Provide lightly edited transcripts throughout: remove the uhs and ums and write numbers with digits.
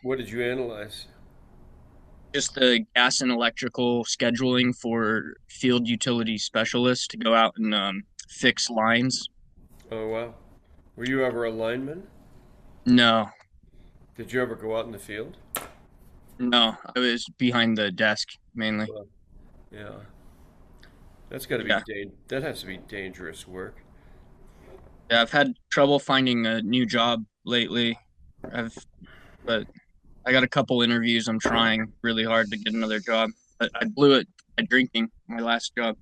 What did you analyze? Just the gas and electrical scheduling for field utility specialists to go out and fix lines. Oh, wow. Were you ever a lineman? No, Did you ever go out in the field? no, I was behind the desk mainly. Well, yeah. That's got to be Yeah, that has to be dangerous work. yeah, I've had trouble finding a new job lately. I've, but I got a couple interviews. I'm trying really hard to get another job, but I blew it by drinking my last job.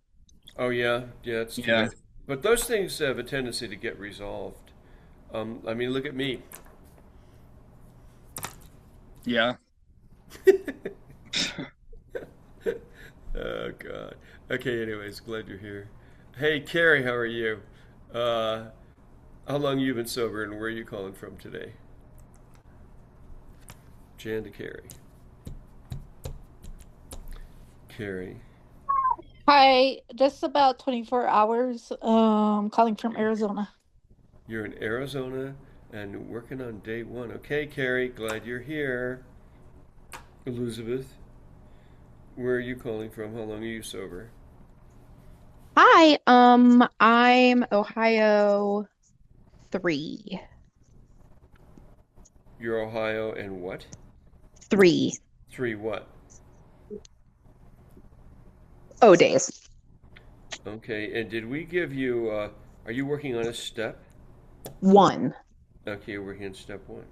Oh, yeah. Yeah, it's too Yeah, bad. But those things have a tendency to get resolved. I mean, look at me. yeah. Oh, God. Okay, anyways, glad you're here. Hey, Carrie, how are you? Uh, how long you been sober and where are you calling from today? Jan to Carrie. Carrie. Hi, just about 24 hours. Calling from Arizona. You're in Arizona and working on day one. Okay, Carrie, glad you're here. Elizabeth, where are you calling from? How long are you sober? Hi, I'm Ohio 3. You're Ohio and what? 3. Three what? Oh, days. Okay, and did we give you, are you working on a step? 1. Okay, you're working on step one.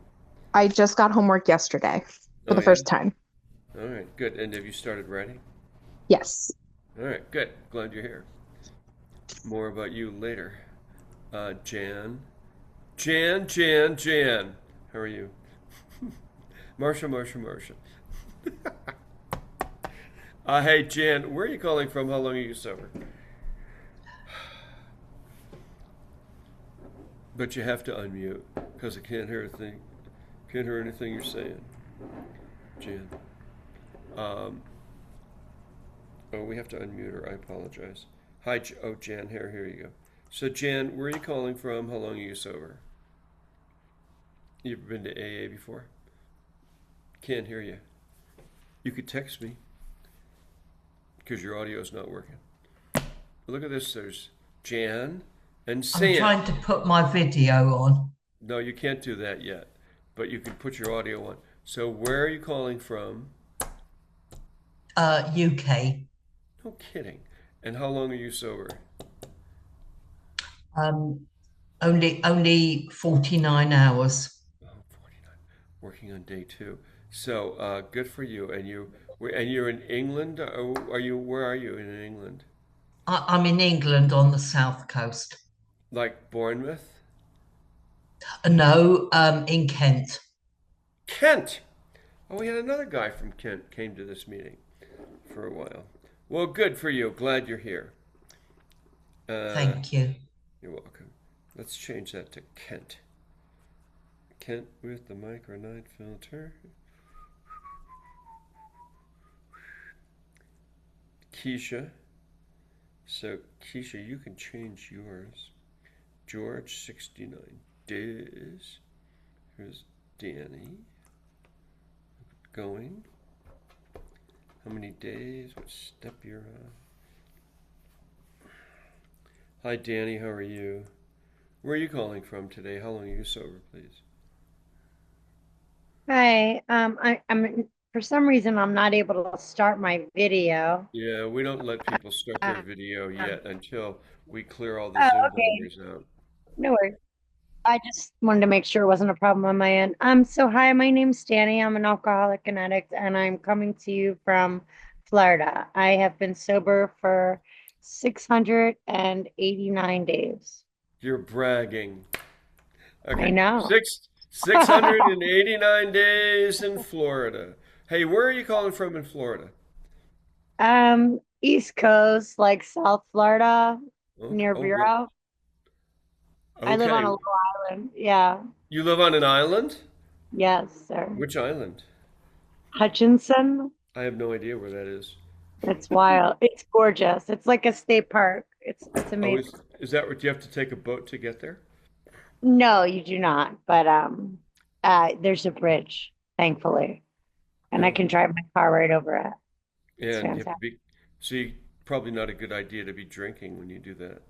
I just got homework yesterday for Oh, the yeah? first time. All right, good. And have you started writing? Yes. All right, good. Glad you're here. More about you later. Jan. Jan. How are you? Marsha. Hey, Jan, where are you calling from? How long are you sober? But you have to unmute because I can't hear a thing. Can't hear anything you're saying, Jan. Um, oh, we have to unmute her. I apologize. Hi, oh, Jan. Here you go. So, Jan, where are you calling from? How long are you sober? You ever been to AA before? Can't hear you. You could text me because your audio's not working. Look at this. There's Jan and I'm Sam. trying to put my video on. No, you can't do that yet, but you can put your audio on. So, where are you calling from? UK. No kidding. And how long are you sober? Um, only 49 hours. Oh, 49. Working on day two. So, good for you. And you're in England? Where are you in England? I'm in England on the south coast. Like Bournemouth? No, in Kent. Kent! Oh, we had another guy from Kent came to this meeting for a while. Well, good for you. Glad you're here. Uh, Thank you. you're welcome. Let's change that to Kent. Kent with the micronite filter. Keisha. So, Keisha, you can change yours. George, 69 days. Here's Danny. Going. How many days? What step you're on? Hi, Danny. How are you? Where are you calling from today? How long are you sober, please? Hi, I'm for some reason I'm not able to start my video. Yeah, we don't let people start their Uh, video yet until we clear all the oh, Zoom okay, boundaries out. no worries. I just wanted to make sure it wasn't a problem on my end. So hi, my name's Danny. I'm an alcoholic and addict, and I'm coming to you from Florida. I have been sober for 689 days. You're bragging. I Okay, know. 689 days in Florida. Hey, where are you calling from in Florida? East Coast, like South Florida, Okay. near Oh, what? Vero. I live on Okay. a little island. Yeah. You live on an island? Yes, sir. Which island? Hutchinson. I have no idea where that is. It's wild. It's gorgeous. It's like a state park. It's Oh, amazing. is that what you have to take a boat to get there? No, you do not. But there's a bridge. thankfully. And I can drive my car right over it. It's And you have to fantastic. be, see, probably not a good idea to be drinking when you do that.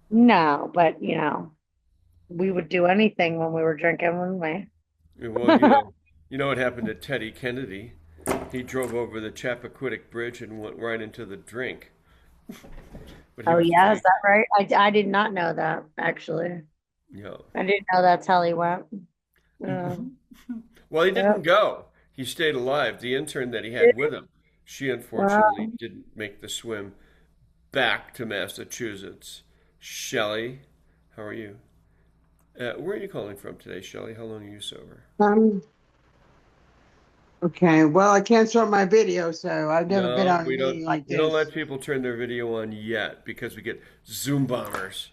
No, but we would do anything when we were drinking, wouldn't we? Well, you know what happened to Teddy Kennedy? He drove over the Chappaquiddick Bridge and went right into the drink. But he Oh, was yeah, is drinking. that right? I did not know that, actually. Yeah. I didn't know that's how he went. Um, Well, he yeah. didn't go. He stayed alive. The intern that he had with him, she unfortunately Wow. didn't make the swim back to Massachusetts. Shelley, how are you? Where are you calling from today, Shelley? How long are you sober? Um, okay, well, I can't show my video, so I've never been No, on a meeting like we don't this. let people turn their video on yet because we get Zoom bombers.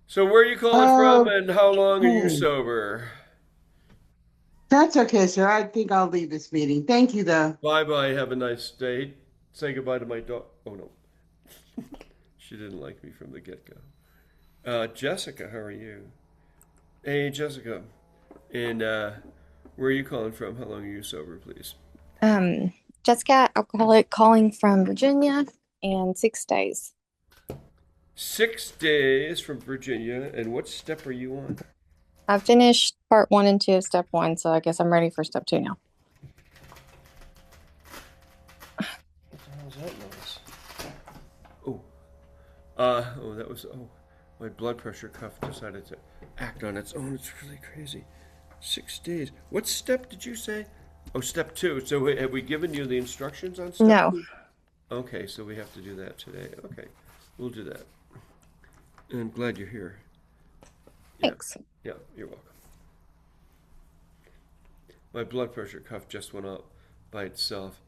So where are you calling from and how long are you Okay. sober? That's okay, sir. I think I'll leave this meeting. Thank you, though. Bye bye. Have a nice day. Say goodbye to my dog. Oh no, she didn't like me from the get go. Jessica, how are you? Hey, Jessica. And where are you calling from? How long are you sober, please? Um, Jessica, alcoholic, calling from Virginia, and 6 days. 6 days from Virginia. And what step are you on? I finished part 1 and 2 of step 1, so I guess I'm ready for step 2 now. What the hell is that noise? Oh, that was, my blood pressure cuff decided to act on its own. It's really crazy. 6 days. What step did you say? Oh, step 2. So have we given you the instructions on step No. 2? Okay, so we have to do that today. Okay, we'll do that. And I'm glad you're here. Yeah, Thanks. yeah, you're welcome. My blood pressure cuff just went up by itself.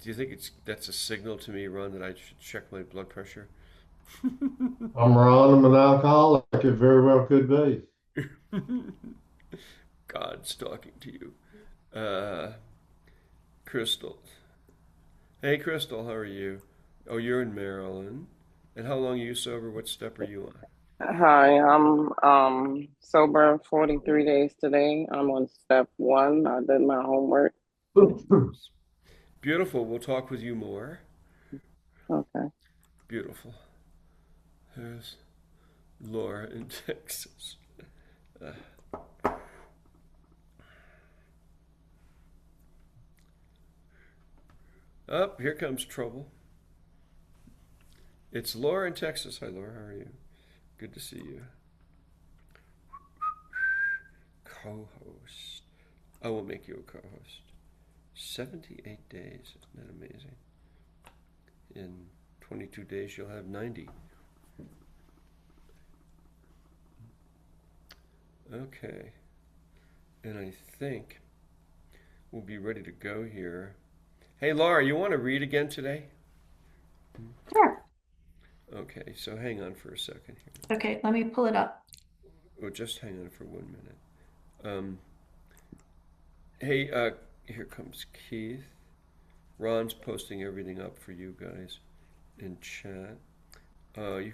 Do you think that's a signal to me, Ron, that I should check my blood pressure? I'm Ron. I'm an alcoholic. It very well could be. God's talking to you. Crystal. Hey, Crystal, how are you? Oh, you're in Maryland. And how long are you sober? What step are you Hi, I'm sober 43 days today. I'm on step 1. I did my homework. on? Beautiful. We'll talk with you more. Okay. Beautiful. There's Laura in Texas. Up, here comes trouble. It's Laura in Texas. Hi, Laura. How are you? Good to see you. Co-host. I will make you a co-host. 78 days. Isn't that amazing? In 22 days, you'll have 90. Okay. And I think we'll be ready to go here. Hey, Laura, you want to read again today? Sure. Okay, so hang on for a second here. Okay, let me pull it up. Oh, just hang on for 1 minute. Hey, here comes Keith. Ron's posting everything up for you guys in chat. You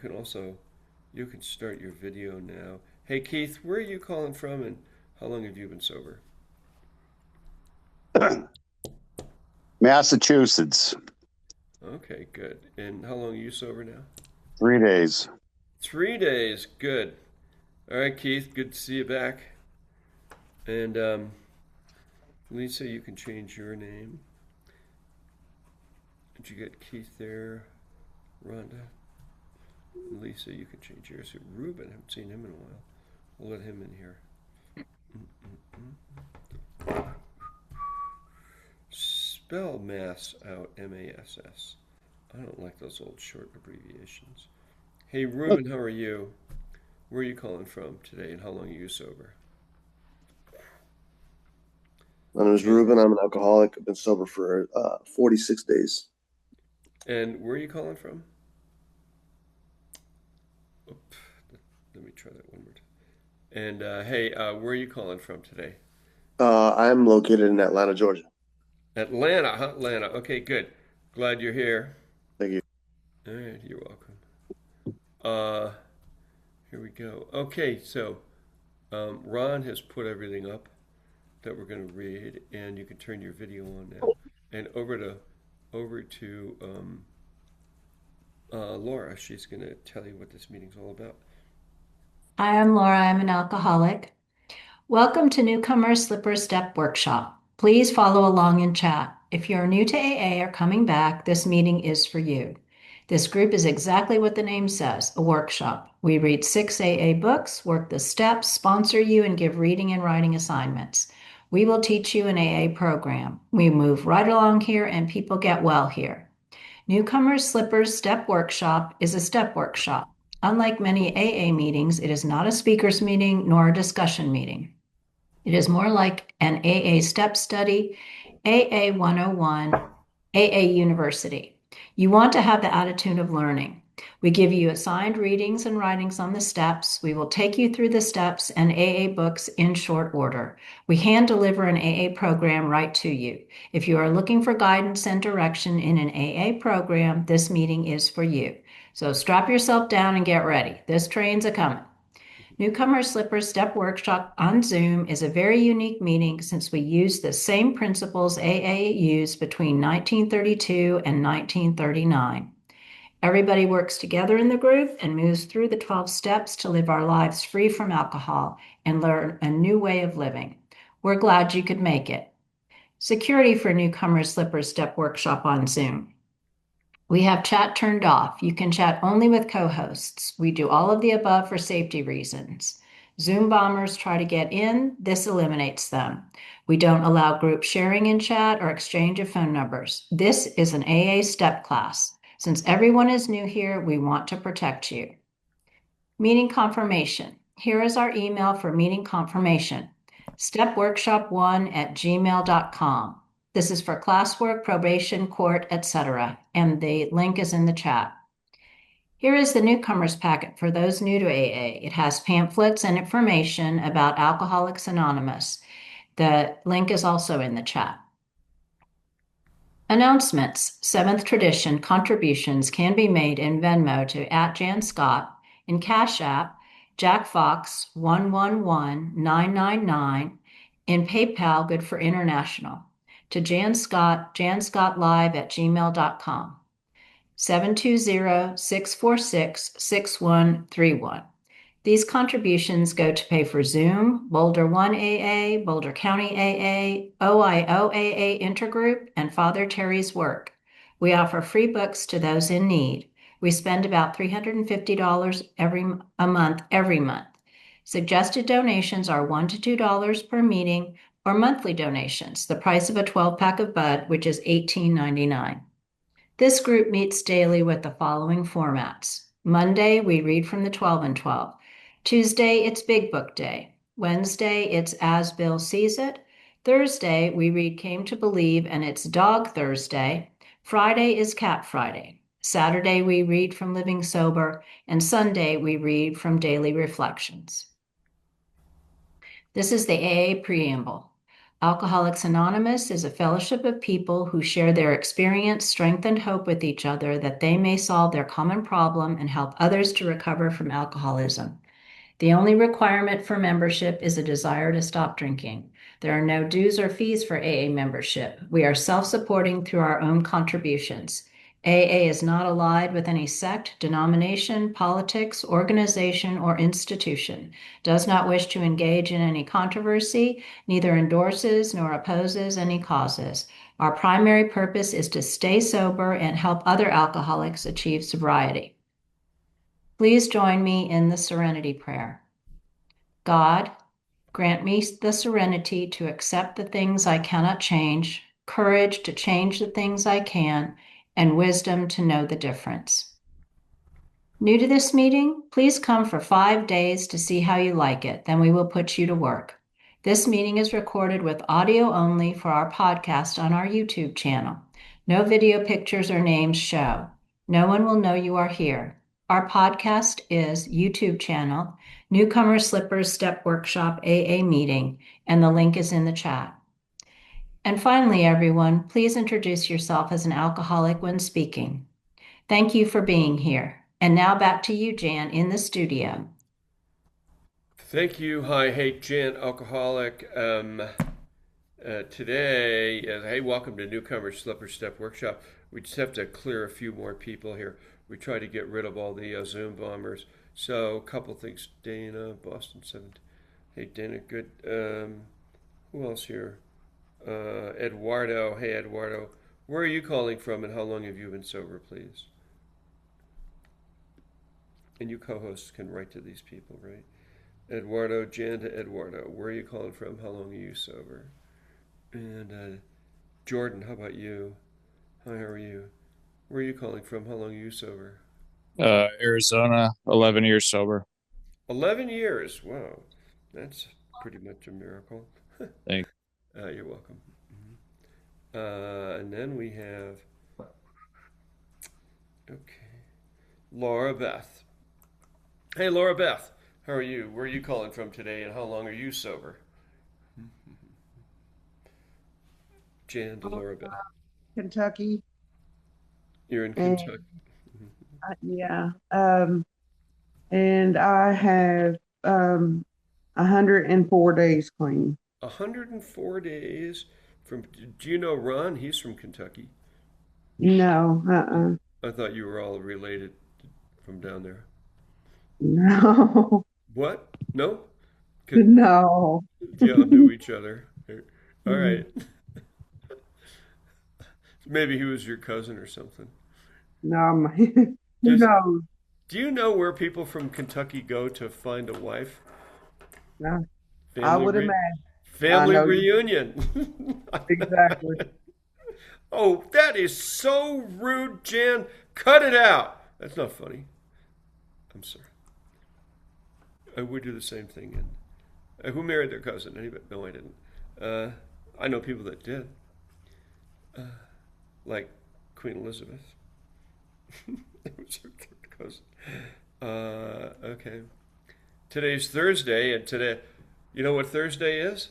can start your video now. Hey, Keith, where are you calling from and how long have you been sober? Massachusetts. Okay, good. And how long are you sober now? 3 days. 3 days, good. All right, Keith, good to see you back. And Lisa, you can change your name. Did you get Keith there? Rhonda? Lisa, you can change yours. Ruben, I haven't seen him in a while. We'll let him in here. Spell mass out, M-A-S-S. I don't like those old short abbreviations. Hey, Ruben, how are you? Where are you calling from today and how long are you sober? My name is Ruben. I'm an alcoholic. I've been sober for 46 days. And where are you calling from? Oop, let me try that one more time. And hey, where are you calling from today? I'm located in Atlanta, Georgia. Atlanta, huh? Atlanta. Okay, good. Glad you're here. Thank you. All right, you're welcome. Here we go. Okay, so Ron has put everything up. that we're going to read, and you can turn your video on now. And over to Laura. She's going to tell you what this meeting's all about. Hi, I'm Laura. I'm an alcoholic. Welcome to Newcomers Slippers Step workshop. Please follow along in chat. If you're new to AA or coming back, this meeting is for you. This group is exactly what the name says, a workshop. We read 6 AA books, work the steps, sponsor you, and give reading and writing assignments. We will teach you an AA program. We move right along here and people get well here. Newcomers Slippers Step workshop is a step workshop. Unlike many AA meetings, it is not a speakers meeting nor a discussion meeting. It is more like an AA step study, AA 101, AA University. You want to have the attitude of learning. We give you assigned readings and writings on the steps. We will take you through the steps and AA books in short order. We hand deliver an AA program right to you. If you are looking for guidance and direction in an AA program, this meeting is for you. So strap yourself down and get ready. This train's a-coming. Newcomers Slippers Step Workshop on Zoom is a very unique meeting since we use the same principles AA used between 1932 and 1939. Everybody works together in the group and moves through the 12 steps to live our lives free from alcohol and learn a new way of living. We're glad you could make it. Security for Newcomers Slippers Step Workshop on Zoom. We have chat turned off. You can chat only with co-hosts. We do all of the above for safety reasons. Zoom bombers try to get in. This eliminates them. We don't allow group sharing in chat or exchange of phone numbers. This is an AA step class. Since everyone is new here, we want to protect you. Meeting confirmation. Here is our email for meeting confirmation. stepworkshop1@gmail.com. This is for classwork, probation, court, etc. And the link is in the chat. Here is the newcomers packet for those new to AA. It has pamphlets and information about Alcoholics Anonymous. The link is also in the chat. Announcements. Seventh Tradition contributions can be made in Venmo to @Jann Scott, in Cash App, Jack Fox 111999, in PayPal, good for international. To Jann Scott, jannscottlive@gmail.com. 720-646-6131. These contributions go to pay for Zoom, Boulder 1 AA, Boulder County AA, OIO AA Intergroup, and Fr Terry's work. We offer free books to those in need. We spend about $350 a month every month. Suggested donations are $1 to $2 per meeting, or monthly donations, the price of a 12-pack of Bud, which is $18.99. This group meets daily with the following formats. Monday, we read from the 12 and 12. Tuesday, it's Big Book Day. Wednesday, it's As Bill Sees It. Thursday, we read Came to Believe, and it's Dog Thursday. Friday is Cat Friday. Saturday, we read from Living Sober, and Sunday, we read from Daily Reflections. This is the AA Preamble. Alcoholics Anonymous is a fellowship of people who share their experience, strength, and hope with each other that they may solve their common problem and help others to recover from alcoholism. The only requirement for membership is a desire to stop drinking. There are no dues or fees for AA membership. We are self-supporting through our own contributions. AA is not allied with any sect, denomination, politics, organization, or institution, does not wish to engage in any controversy, neither endorses nor opposes any causes. Our primary purpose is to stay sober and help other alcoholics achieve sobriety. Please join me in the Serenity Prayer. God, grant me the serenity to accept the things I cannot change, courage to change the things I can, and wisdom to know the difference. New to this meeting, please come for 5 days to see how you like it. Then we will put you to work. This meeting is recorded with audio only for our podcast on our YouTube channel. No video pictures or names show. No one will know you are here. Our podcast is YouTube channel, Newcomers Slippers Step Workshop AA Meeting, and the link is in the chat. And finally, everyone, please introduce yourself as an alcoholic when speaking. Thank you for being here. And now back to you, Jann, in the studio. Thank you. Hi, hey, Jann, alcoholic. today, hey, welcome to Newcomers Slippers Step Workshop. We just have to clear a few more people here. We try to get rid of all the Zoom bombers. So, a couple things. Dana, Boston 7. Hey, Dana, good. Who else here? Eduardo. Hey, Eduardo. Where are you calling from and how long have you been sober, please? And you co-hosts can write to these people, right? Eduardo, Jann to Eduardo. Where are you calling from? How long are you sober? And Jordan, how about you? Hi, how are you? Where are you calling from? How long are you sober? Arizona, 11 years sober. 11 years. Wow. That's pretty much a miracle. Thanks. You're welcome. And then we have, Laura Beth. Hey, Laura Beth. How are you? Where are you calling from today and how long are you sober? Jann to Laura Beth. Kentucky. You're in Kentucky. Yeah. And I have 104 days clean. 104 days from, do you know Ron? He's from Kentucky. No, I thought you were all related from down there. No. What? No? No. Y'all knew each other. All right. Maybe he was your cousin or something. No, who knows? Do you know where people from Kentucky go to find a wife? No, I would imagine. Family reunion. Exactly. Oh, that is so rude, Jann. Cut it out. That's not funny. I'm sorry. I would do the same thing. And who married their cousin? Anybody? No, I didn't. I know people that did. Like Queen Elizabeth. It was her third cousin. Okay. Today's Thursday, and today, you know what Thursday is?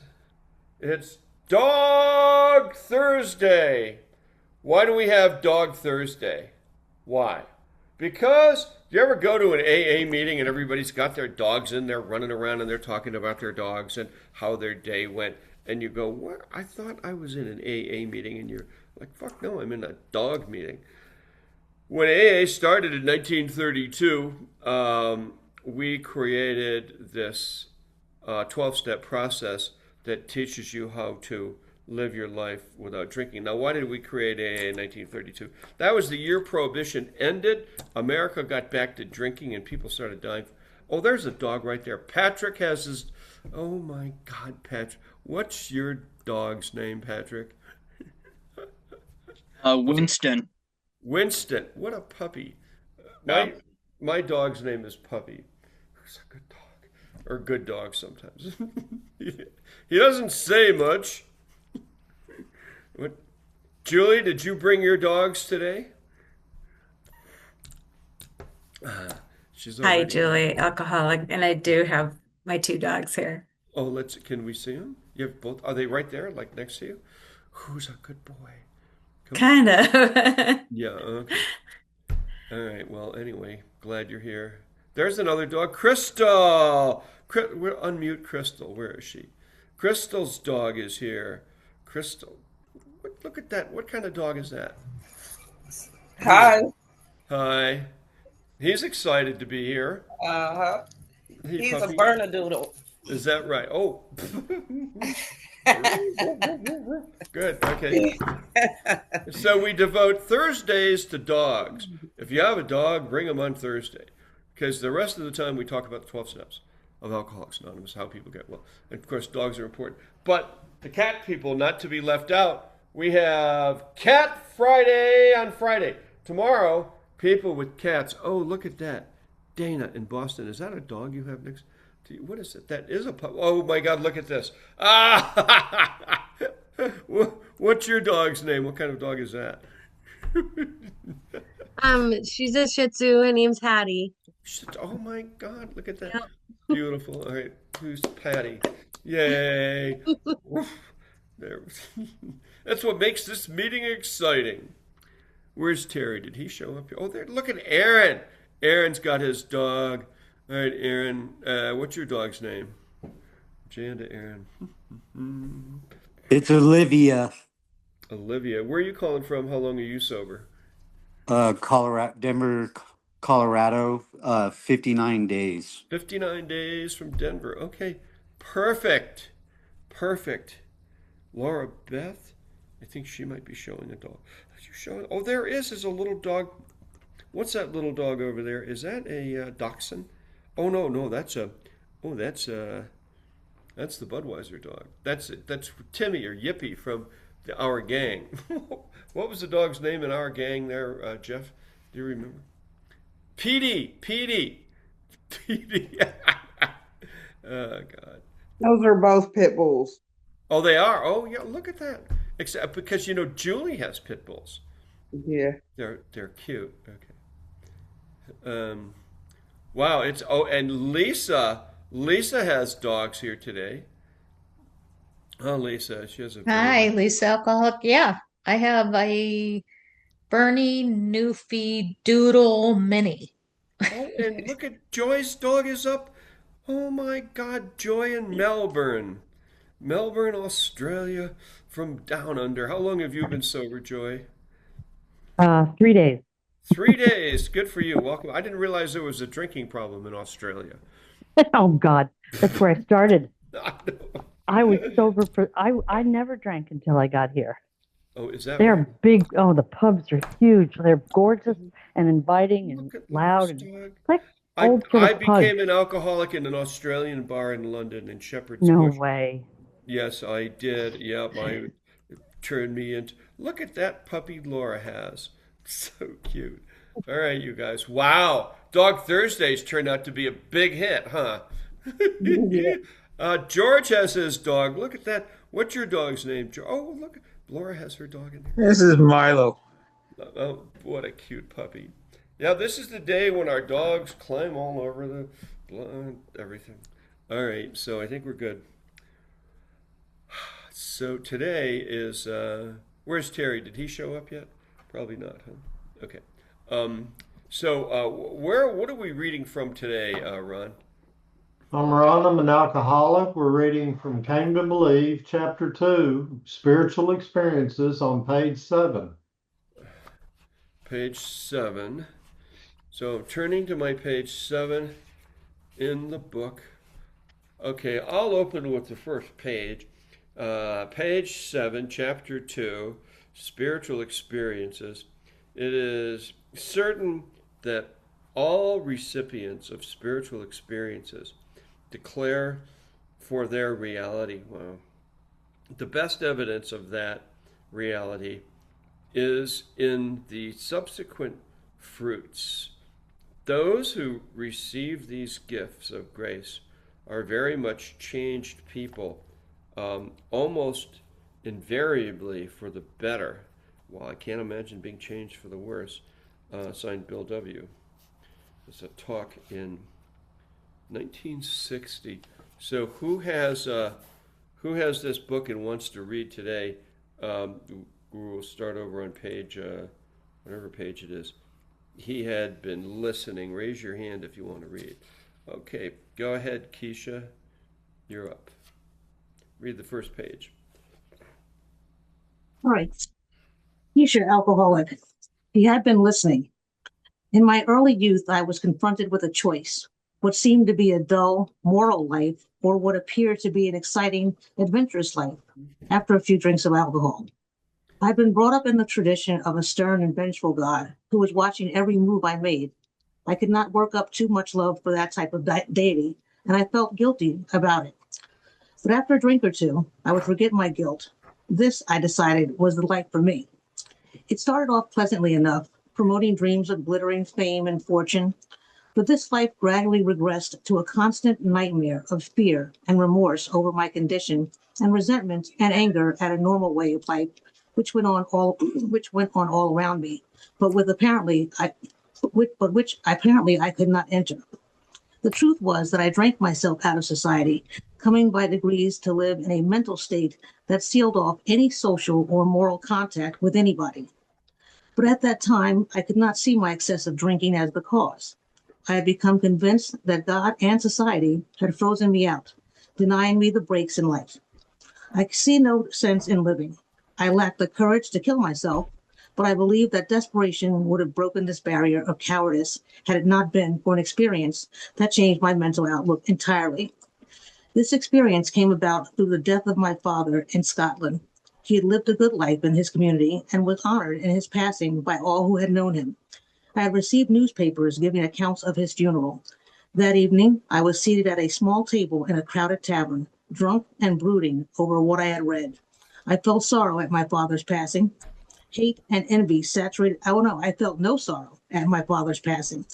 It's Dog Thursday. Why do we have Dog Thursday? Why? Because you ever go to an AA meeting and everybody's got their dogs in there running around and they're talking about their dogs and how their day went, and you go, what? I thought I was in an AA meeting, and you're like, fuck no, I'm in a dog meeting. When AA started in 1932, we created this 12-step process that teaches you how to live your life without drinking. Now, why did we create AA in 1932? That was the year Prohibition ended. America got back to drinking and people started dying. Oh, there's a dog right there. Patrick has his... Oh, my God, Patrick. What's your dog's name, Patrick? Winston. Winston. What a puppy. My dog's name is Puppy. He's a good dog. Or good dog sometimes. He doesn't say much. What? Julie, did you bring your dogs today? Hi, Julie, alcoholic, and I do have my two dogs here. Oh, can we see them? You have both? Are they right there, like next to you? Who's a good boy? Kind of. Yeah, okay. All right, well, anyway, glad you're here. There's another dog, Crystal. We'll unmute Crystal. Where is she? Crystal's dog is here. Crystal. Look at that. What kind of dog is that? Hi. Hi. He's excited to be here. Uh-huh. He's a puppy. Bernedoodle. Is that right? Oh. Good. Okay. So we devote Thursdays to dogs. If you have a dog, bring them on Thursday. Because the rest of the time we talk about the 12 steps of Alcoholics Anonymous, how people get well. And of course, dogs are important. But the cat people, not to be left out, we have Cat Friday on Friday. Tomorrow, people with cats. Oh, look at that. Dana in Boston. Is that a dog you have next to you? What is it? That is a pup. Oh, my God, look at this. Ah! What's your dog's name? What kind of dog is that? She's a Shih Tzu. Her name's Hattie. Oh my God, look at that. Yep. Beautiful. All right, who's Patty? Yay. There. That's what makes this meeting exciting. Where's Terry? Did he show up here? Oh, there. Look at Aaron. Aaron's got his dog. All right, Aaron. What's your dog's name? Jann to Aaron. It's Olivia, Olivia, where are you calling from? How long are you sober? Colorado, Denver, Colorado, 59 days. 59 days from Denver. Okay, perfect. Perfect. Laura Beth, I think she might be showing a dog. Are you showing? Oh, there is a little dog. What's that little dog over there? Is that a dachshund? Oh no, no, that's a. Oh, that's the Budweiser dog. That's Timmy or Yippee from our gang. What was the dog's name in our gang there, Jeff? Do you remember? Petey. Petey. Oh God. Those are both pit bulls. Oh, they are. Oh, yeah. Look at that. Except because Julie has pit bulls. Yeah. They're cute. Okay. Wow. And Lisa has dogs here today. Oh, Lisa, she has a. Hi, Lisa Alcoholic. Yeah, I have a Bernie Newfie Doodle Mini. Oh, and look at Joy's dog is up. Oh my God, Joy in Melbourne, Australia, from down under. How long have you been sober, Joy? 3 days. 3 days. Good for you. Welcome. I didn't realize there was a drinking problem in Australia. Oh God, that's where I started. I know. I was sober I never drank until I got here. Oh, is that They're right? big. Oh, the pubs are huge. They're gorgeous and inviting and loud and like old sort I of pubs. became an alcoholic in an Australian bar in London in Shepherd's No Bush. way. Yes, I did. Yeah, it turned me into. Look at that puppy Laura has. So cute. All right, you guys. Wow. Dog Thursdays turned out to be a big hit, huh? George has his dog. Look at that. What's your dog's name, George? Oh, look. Laura has her dog in there. This is Milo. Oh, what a cute puppy. Yeah, this is the day when our dogs climb all over the blood, everything. All right, so I think we're good. So today is, where's Terry? Did he show up yet? Probably not, huh? Okay. What are we reading from today, Ron? I'm Ron. I'm an alcoholic. We're reading from Came to Believe, Chapter 2, Spiritual Experiences on page 7. Page 7. So turning to my page 7 in the book. Okay, I'll open with the first page. Page 7, Chapter 2, Spiritual Experiences. It is certain that all recipients of spiritual experiences declare for their reality. Wow. The best evidence of that reality is in the subsequent fruits. Those who receive these gifts of grace are very much changed people, almost invariably for the better. Well, I can't imagine being changed for the worse. Signed Bill W. It's a talk in 1960. So who has this book and wants to read today? We'll start over on page, whatever page it is. He had been listening. Raise your hand if you want to read. Okay, go ahead, Keisha. You're up. Read the first page. All right. Keisha, alcoholic. He had been listening. In my early youth, I was confronted with a choice: what seemed to be a dull, moral life, or what appeared to be an exciting, adventurous life after a few drinks of alcohol. I'd been brought up in the tradition of a stern and vengeful God who was watching every move I made. I could not work up too much love for that type of deity, and I felt guilty about it. But after a drink or two, I would forget my guilt. This, I decided, was the life for me. It started off pleasantly enough, promoting dreams of glittering fame and fortune, but this life gradually regressed to a constant nightmare of fear and remorse over my condition and resentment and anger at a normal way of life, which went on all around me, but which apparently I could not enter. The truth was that I drank myself out of society, coming by degrees to live in a mental state that sealed off any social or moral contact with anybody. But at that time, I could not see my excessive drinking as the cause. I had become convinced that God and society had frozen me out, denying me the breaks in life. I see no sense in living. I lack the courage to kill myself, but I believe that desperation would have broken this barrier of cowardice had it not been for an experience that changed my mental outlook entirely. This experience came about through the death of my father in Scotland. He had lived a good life in his community and was honored in his passing by all who had known him. I had received newspapers giving accounts of his funeral. That evening, I was seated at a small table in a crowded tavern, drunk and brooding over what I had read. I felt sorrow at my father's passing. Hate and envy saturated, I felt no sorrow at my father's passing.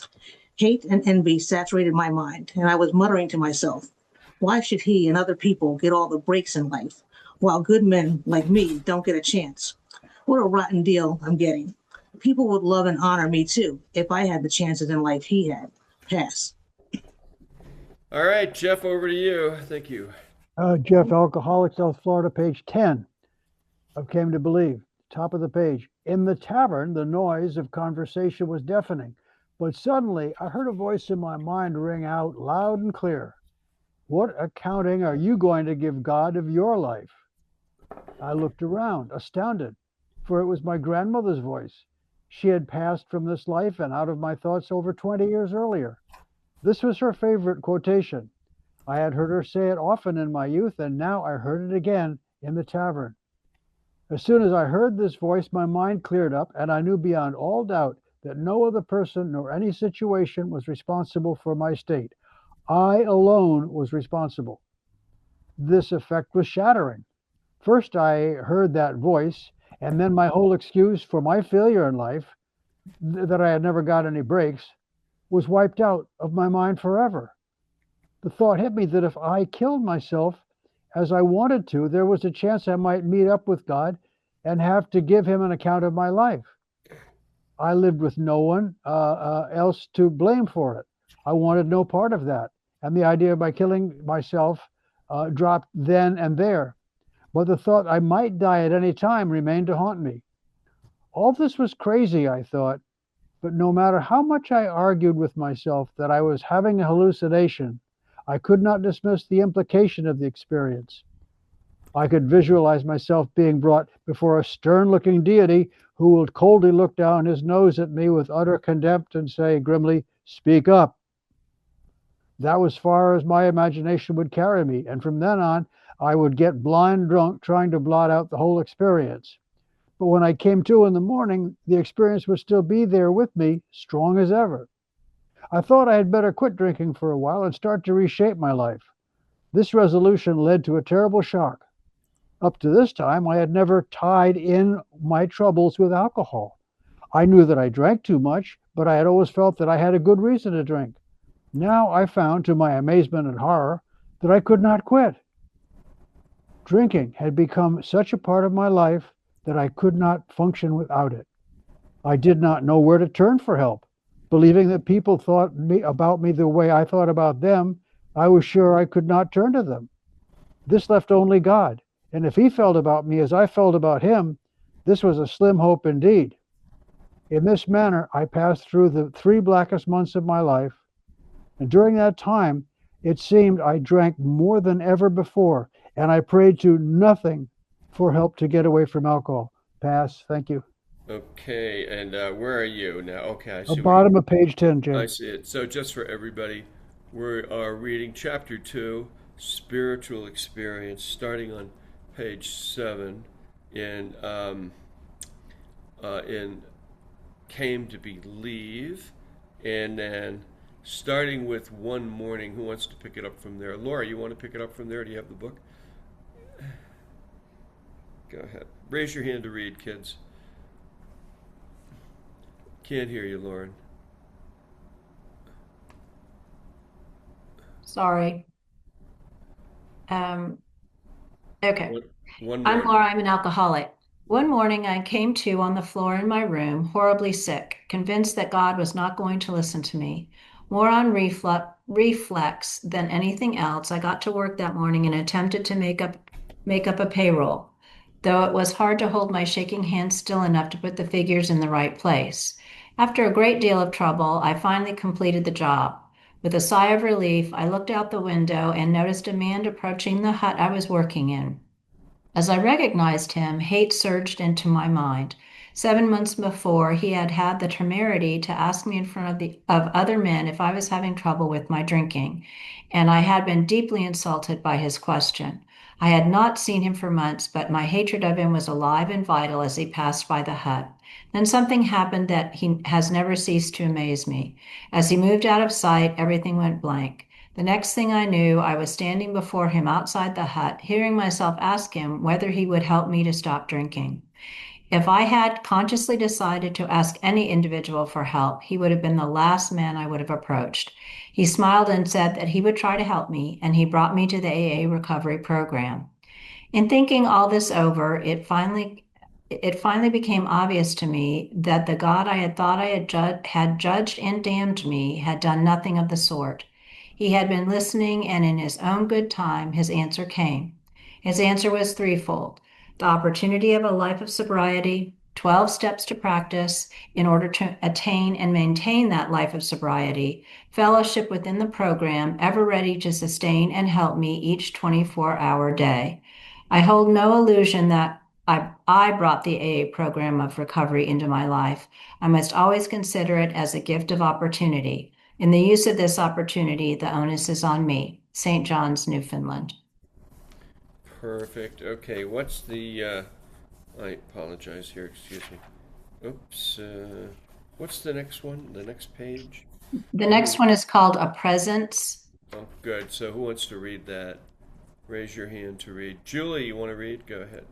Hate and envy saturated my mind, and I was muttering to myself, why should he and other people get all the breaks in life, while good men like me don't get a chance? What a rotten deal I'm getting. People would love and honor me too if I had the chances in life he had. Pass. All right, Jeff, over to you. Thank you. Jeff, Alcoholic, South Florida, page 10 of Came to Believe. Top of the page. In the tavern, the noise of conversation was deafening, but suddenly I heard a voice in my mind ring out loud and clear. What accounting are you going to give God of your life? I looked around, astounded, for it was my grandmother's voice. She had passed from this life and out of my thoughts over 20 years earlier. This was her favorite quotation. I had heard her say it often in my youth, and now I heard it again in the tavern. As soon as I heard this voice, my mind cleared up, and I knew beyond all doubt that no other person nor any situation was responsible for my state. I alone was responsible. This effect was shattering. First, I heard that voice, and then my whole excuse for my failure in life, that I had never got any breaks, was wiped out of my mind forever. The thought hit me that if I killed myself as I wanted to, there was a chance I might meet up with God and have to give him an account of my life. I lived with no one else to blame for it. I wanted no part of that. And the idea of my killing myself dropped then and there. But the thought I might die at any time remained to haunt me. All this was crazy, I thought, but no matter how much I argued with myself that I was having a hallucination, I could not dismiss the implication of the experience. I could visualize myself being brought before a stern-looking deity who would coldly look down his nose at me with utter contempt and say grimly, "Speak up." That was as far as my imagination would carry me, and from then on, I would get blind drunk trying to blot out the whole experience. But when I came to in the morning, the experience would still be there with me, strong as ever. I thought I had better quit drinking for a while and start to reshape my life. This resolution led to a terrible shock. Up to this time, I had never tied in my troubles with alcohol. I knew that I drank too much, but I had always felt that I had a good reason to drink. Now I found, to my amazement and horror, that I could not quit. Drinking had become such a part of my life that I could not function without it. I did not know where to turn for help. Believing that people thought about me the way I thought about them, I was sure I could not turn to them. This left only God. And if he felt about me as I felt about him, this was a slim hope indeed. In this manner, I passed through the 3 blackest months of my life. And during that time, it seemed I drank more than ever before, and I prayed to nothing for help to get away from alcohol. Pass. Thank you. Okay, and where are you now? Okay, I see. The bottom of page 10, Jim. I see it. So just for everybody, we are reading Chapter 2, Spiritual Experience, starting on page 7 in Came to Believe, and then starting with One Morning. Who wants to pick it up from there? Laura, you want to pick it up from there? Do you have the book? Go ahead. Raise your hand to read, kids. Can't hear you, Lauren. Sorry. Okay. One I'm morning. Laura. I'm an alcoholic. One morning, I came to on the floor in my room, horribly sick, convinced that God was not going to listen to me. More on reflex than anything else, I got to work that morning and attempted to make up a payroll, though it was hard to hold my shaking hand still enough to put the figures in the right place. After a great deal of trouble, I finally completed the job. With a sigh of relief, I looked out the window and noticed a man approaching the hut I was working in. As I recognized him, hate surged into my mind. 7 months before, he had had the temerity to ask me in front of other men if I was having trouble with my drinking, and I had been deeply insulted by his question. I had not seen him for months, but my hatred of him was alive and vital as he passed by the hut. Then something happened that he has never ceased to amaze me. As he moved out of sight, everything went blank. The next thing I knew, I was standing before him outside the hut, hearing myself ask him whether he would help me to stop drinking. If I had consciously decided to ask any individual for help, he would have been the last man I would have approached. He smiled and said that he would try to help me, and he brought me to the AA recovery program. In thinking all this over, it finally became obvious to me that the God I had thought had judged and damned me had done nothing of the sort. He had been listening, and in his own good time, his answer came. His answer was threefold: the opportunity of a life of sobriety, 12 steps to practice in order to attain and maintain that life of sobriety, fellowship within the program, ever ready to sustain and help me each 24-hour day. I hold no illusion that I brought the AA program of recovery into my life. I must always consider it as a gift of opportunity. In the use of this opportunity, the onus is on me. St. John's, Newfoundland. Perfect. Okay, what's the, I apologize here, excuse me. Oops. What's the next one? The next page? The next one is called A Presence. Oh, good. So who wants to read that? Raise your hand to read. Julie, you want to read? Go ahead.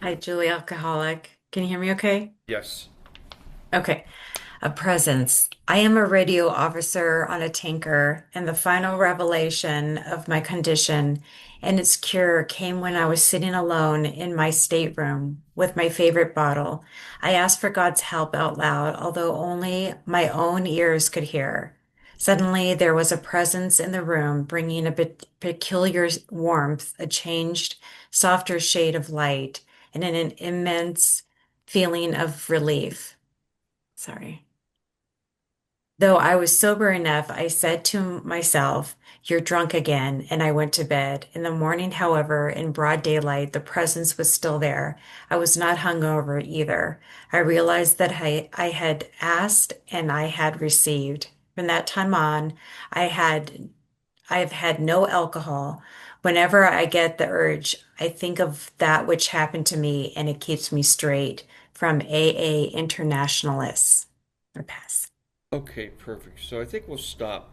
Hi, Julie, alcoholic. Can you hear me okay? Yes. Okay. A presence. I am a radio officer on a tanker, and the final revelation of my condition and its cure came when I was sitting alone in my stateroom with my favorite bottle. I asked for God's help out loud, although only my own ears could hear. Suddenly, there was a presence in the room, bringing a peculiar warmth, a changed, softer shade of light, and an immense feeling of relief. Sorry. Though I was sober enough, I said to myself, "You're drunk again," and I went to bed. In the morning, however, in broad daylight, the presence was still there. I was not hungover either. I realized that I had asked and I had received. From that time on, I've had no alcohol. Whenever I get the urge, I think of that which happened to me, and it keeps me straight. From AA Internationalists. Or pass. Okay, perfect. So I think we'll stop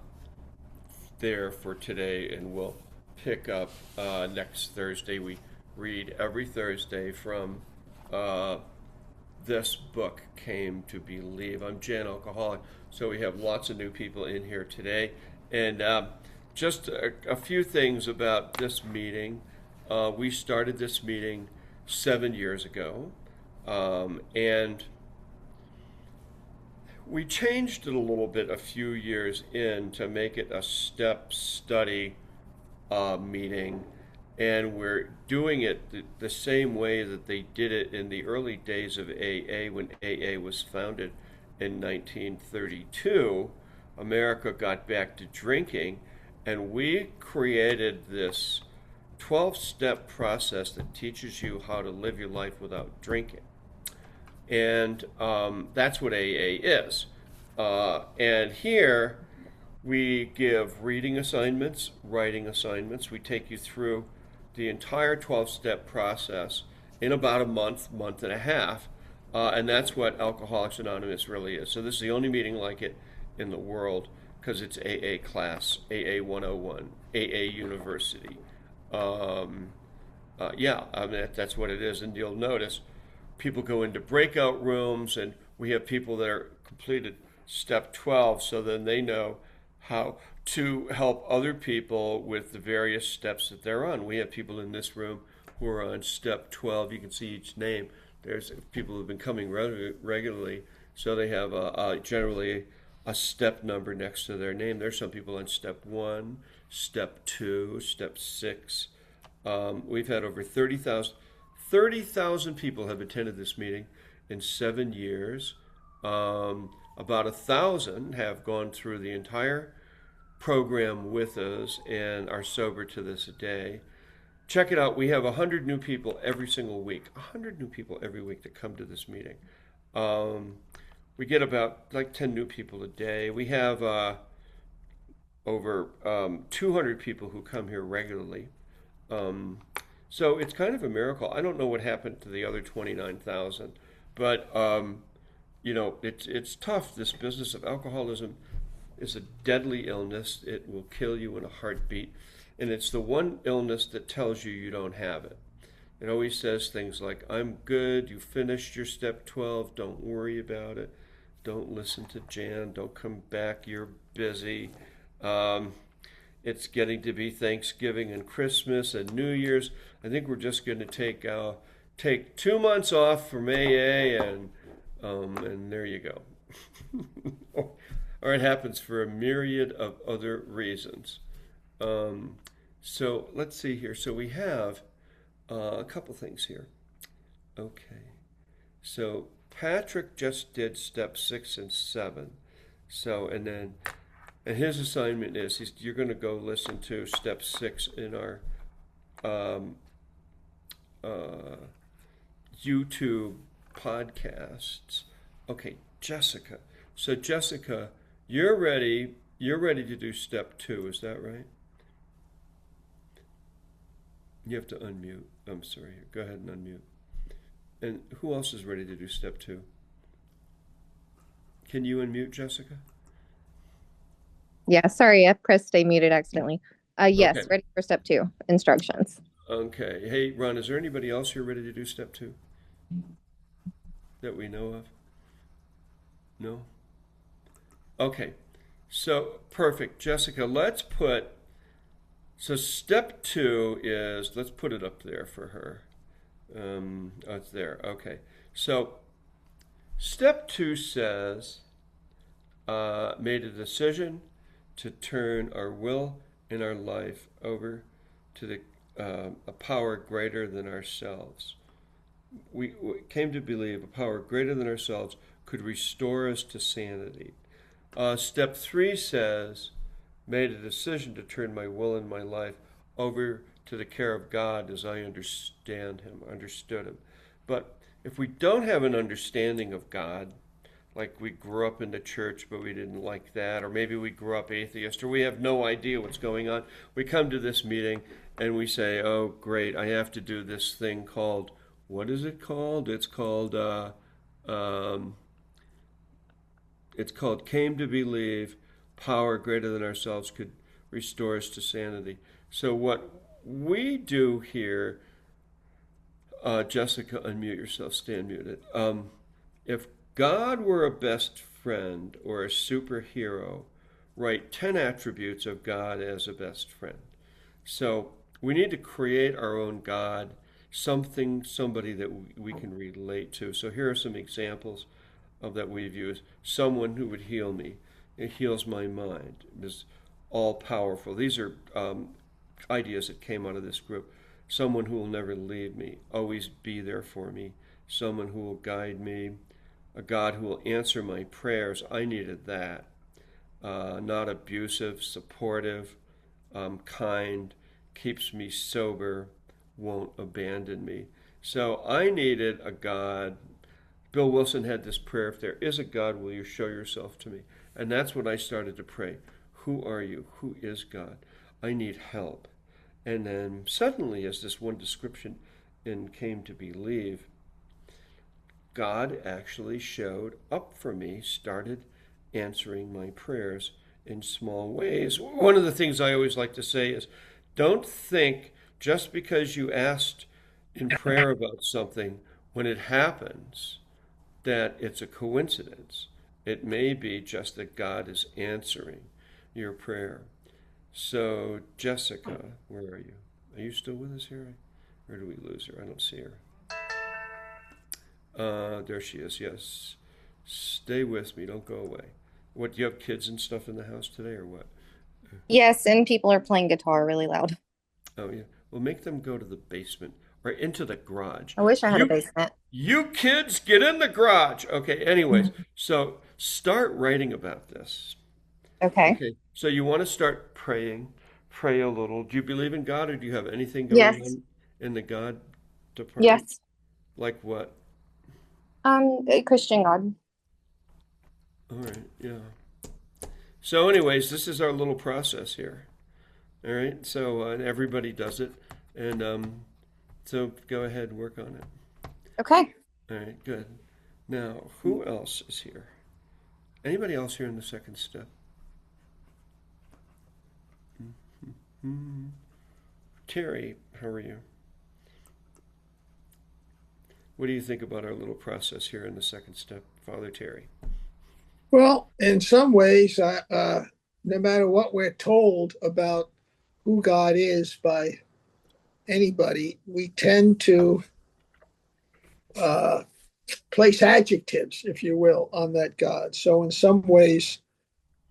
there for today, and we'll pick up next Thursday. We read every Thursday from this book, Came to Believe. I'm Jann, alcoholic. So we have lots of new people in here today. And just a few things about this meeting. We started this meeting 7 years ago. And we changed it a little bit a few years in to make it a step study meeting, and we're doing it the same way that they did it in the early days of AA when AA was founded in 1932. America got back to drinking, and we created this 12-step process that teaches you how to live your life without drinking. And that's what AA is. And here we give reading assignments, writing assignments. We take you through the entire 12-step process in about a month, month and a half. And that's what Alcoholics Anonymous really is. So this is the only meeting like it in the world, because it's AA class, AA 101, AA University. Yeah, I mean, that's what it is. And you'll notice people go into breakout rooms, and we have people that are completed step 12, so then they know how to help other people with the various steps that they're on. We have people in this room who are on step 12. You can see each name. There's people who've been coming regularly, so they have generally a step number next to their name. There's some people on step 1, step 2, step 6. We've had over 30,000 people have attended this meeting in 7 years. About 1,000 have gone through the entire program with us and are sober to this day. Check it out. We have 100 new people every single week. 100 new people every week that come to this meeting. We get about like 10 new people a day. We have over 200 people who come here regularly. So it's kind of a miracle. I don't know what happened to the other 29,000, but you know, it's tough. This business of alcoholism is a deadly illness. It will kill you in a heartbeat. And it's the one illness that tells you you don't have it. It always says things like, I'm good, you finished your step 12, don't worry about it. Don't listen to Jann, don't come back, you're busy. It's getting to be Thanksgiving and Christmas and New Year's. I think we're just going to take 2 months off from AA, and there you go. Or it happens for a myriad of other reasons. So let's see here. So we have a couple things here. Okay. So Patrick just did step 6 and 7. So, and his assignment is you're going to go listen to step 6 in our YouTube podcasts. Okay, Jessica. So Jessica, you're ready to do step 2, is that right? You have to unmute. I'm sorry. Go ahead and unmute. And who else is ready to do step 2? Can you unmute, Jessica? Yeah, sorry, I pressed stay muted accidentally. Yes, Okay. ready for step 2, instructions. Okay. Hey, Ron, is there anybody else here ready to do step 2 that we know of? No? Okay. So, perfect. Jessica, so step 2 is, let's put it up there for her. Oh, it's there. Okay. So step 2 says, made a decision to turn our will and our life over to a power greater than ourselves. We came to believe a power greater than ourselves could restore us to sanity. Step 3 says, made a decision to turn my will and my life over to the care of God as I understood him. But if we don't have an understanding of God, like we grew up in the church but we didn't like that, or maybe we grew up atheist, or we have no idea what's going on, we come to this meeting and we say, oh great, I have to do this thing called, what is it called? It's called came to believe power greater than ourselves could restore us to sanity. So what we do here, Jessica, unmute yourself, stay unmuted. If God were a best friend or a superhero, write 10 attributes of God as a best friend. So we need to create our own God, somebody that we can relate to. So here are some examples of that we've used. Someone who would heal me. It heals my mind. It is all powerful. These are ideas that came out of this group. Someone who will never leave me, always be there for me. Someone who will guide me. A God who will answer my prayers. I needed that. Not abusive, supportive, kind, keeps me sober, won't abandon me. So I needed a God. Bill Wilson had this prayer, if there is a God, will you show yourself to me? And that's when I started to pray. Who are you? Who is God? I need help. And then suddenly, as this one description in Came to Believe, God actually showed up for me, started answering my prayers in small ways. One of the things I always like to say is, don't think just because you asked in prayer about something, when it happens, that it's a coincidence. It may be just that God is answering your prayer. So, Jessica, where are you? Are you still with us here? Or do we lose her? I don't see her. There she is, yes. Stay with me, don't go away. What, do you have kids and stuff in the house today or what? Yes, and people are playing guitar really loud. Oh, yeah. Well, make them go to the basement or into the garage. I wish I had a basement. You kids, get in the garage. Okay, anyways, so start writing about this. Okay. Okay, so you want to start praying, pray a little. Do you believe in God, or do you have anything going Yes. on in the God department? Yes. Like what? A Christian God. All right, yeah. So anyways, this is our little process here. All right, so and everybody does it, and so go ahead and work on it. Okay. All right, good. Now, who else is here? Anybody else here in the second step? Terry, how are you? What do you think about our little process here in the second step, Father Terry? Well, in some ways, no matter what we're told about who God is by anybody, we tend to place adjectives, if you will, on that God. So in some ways,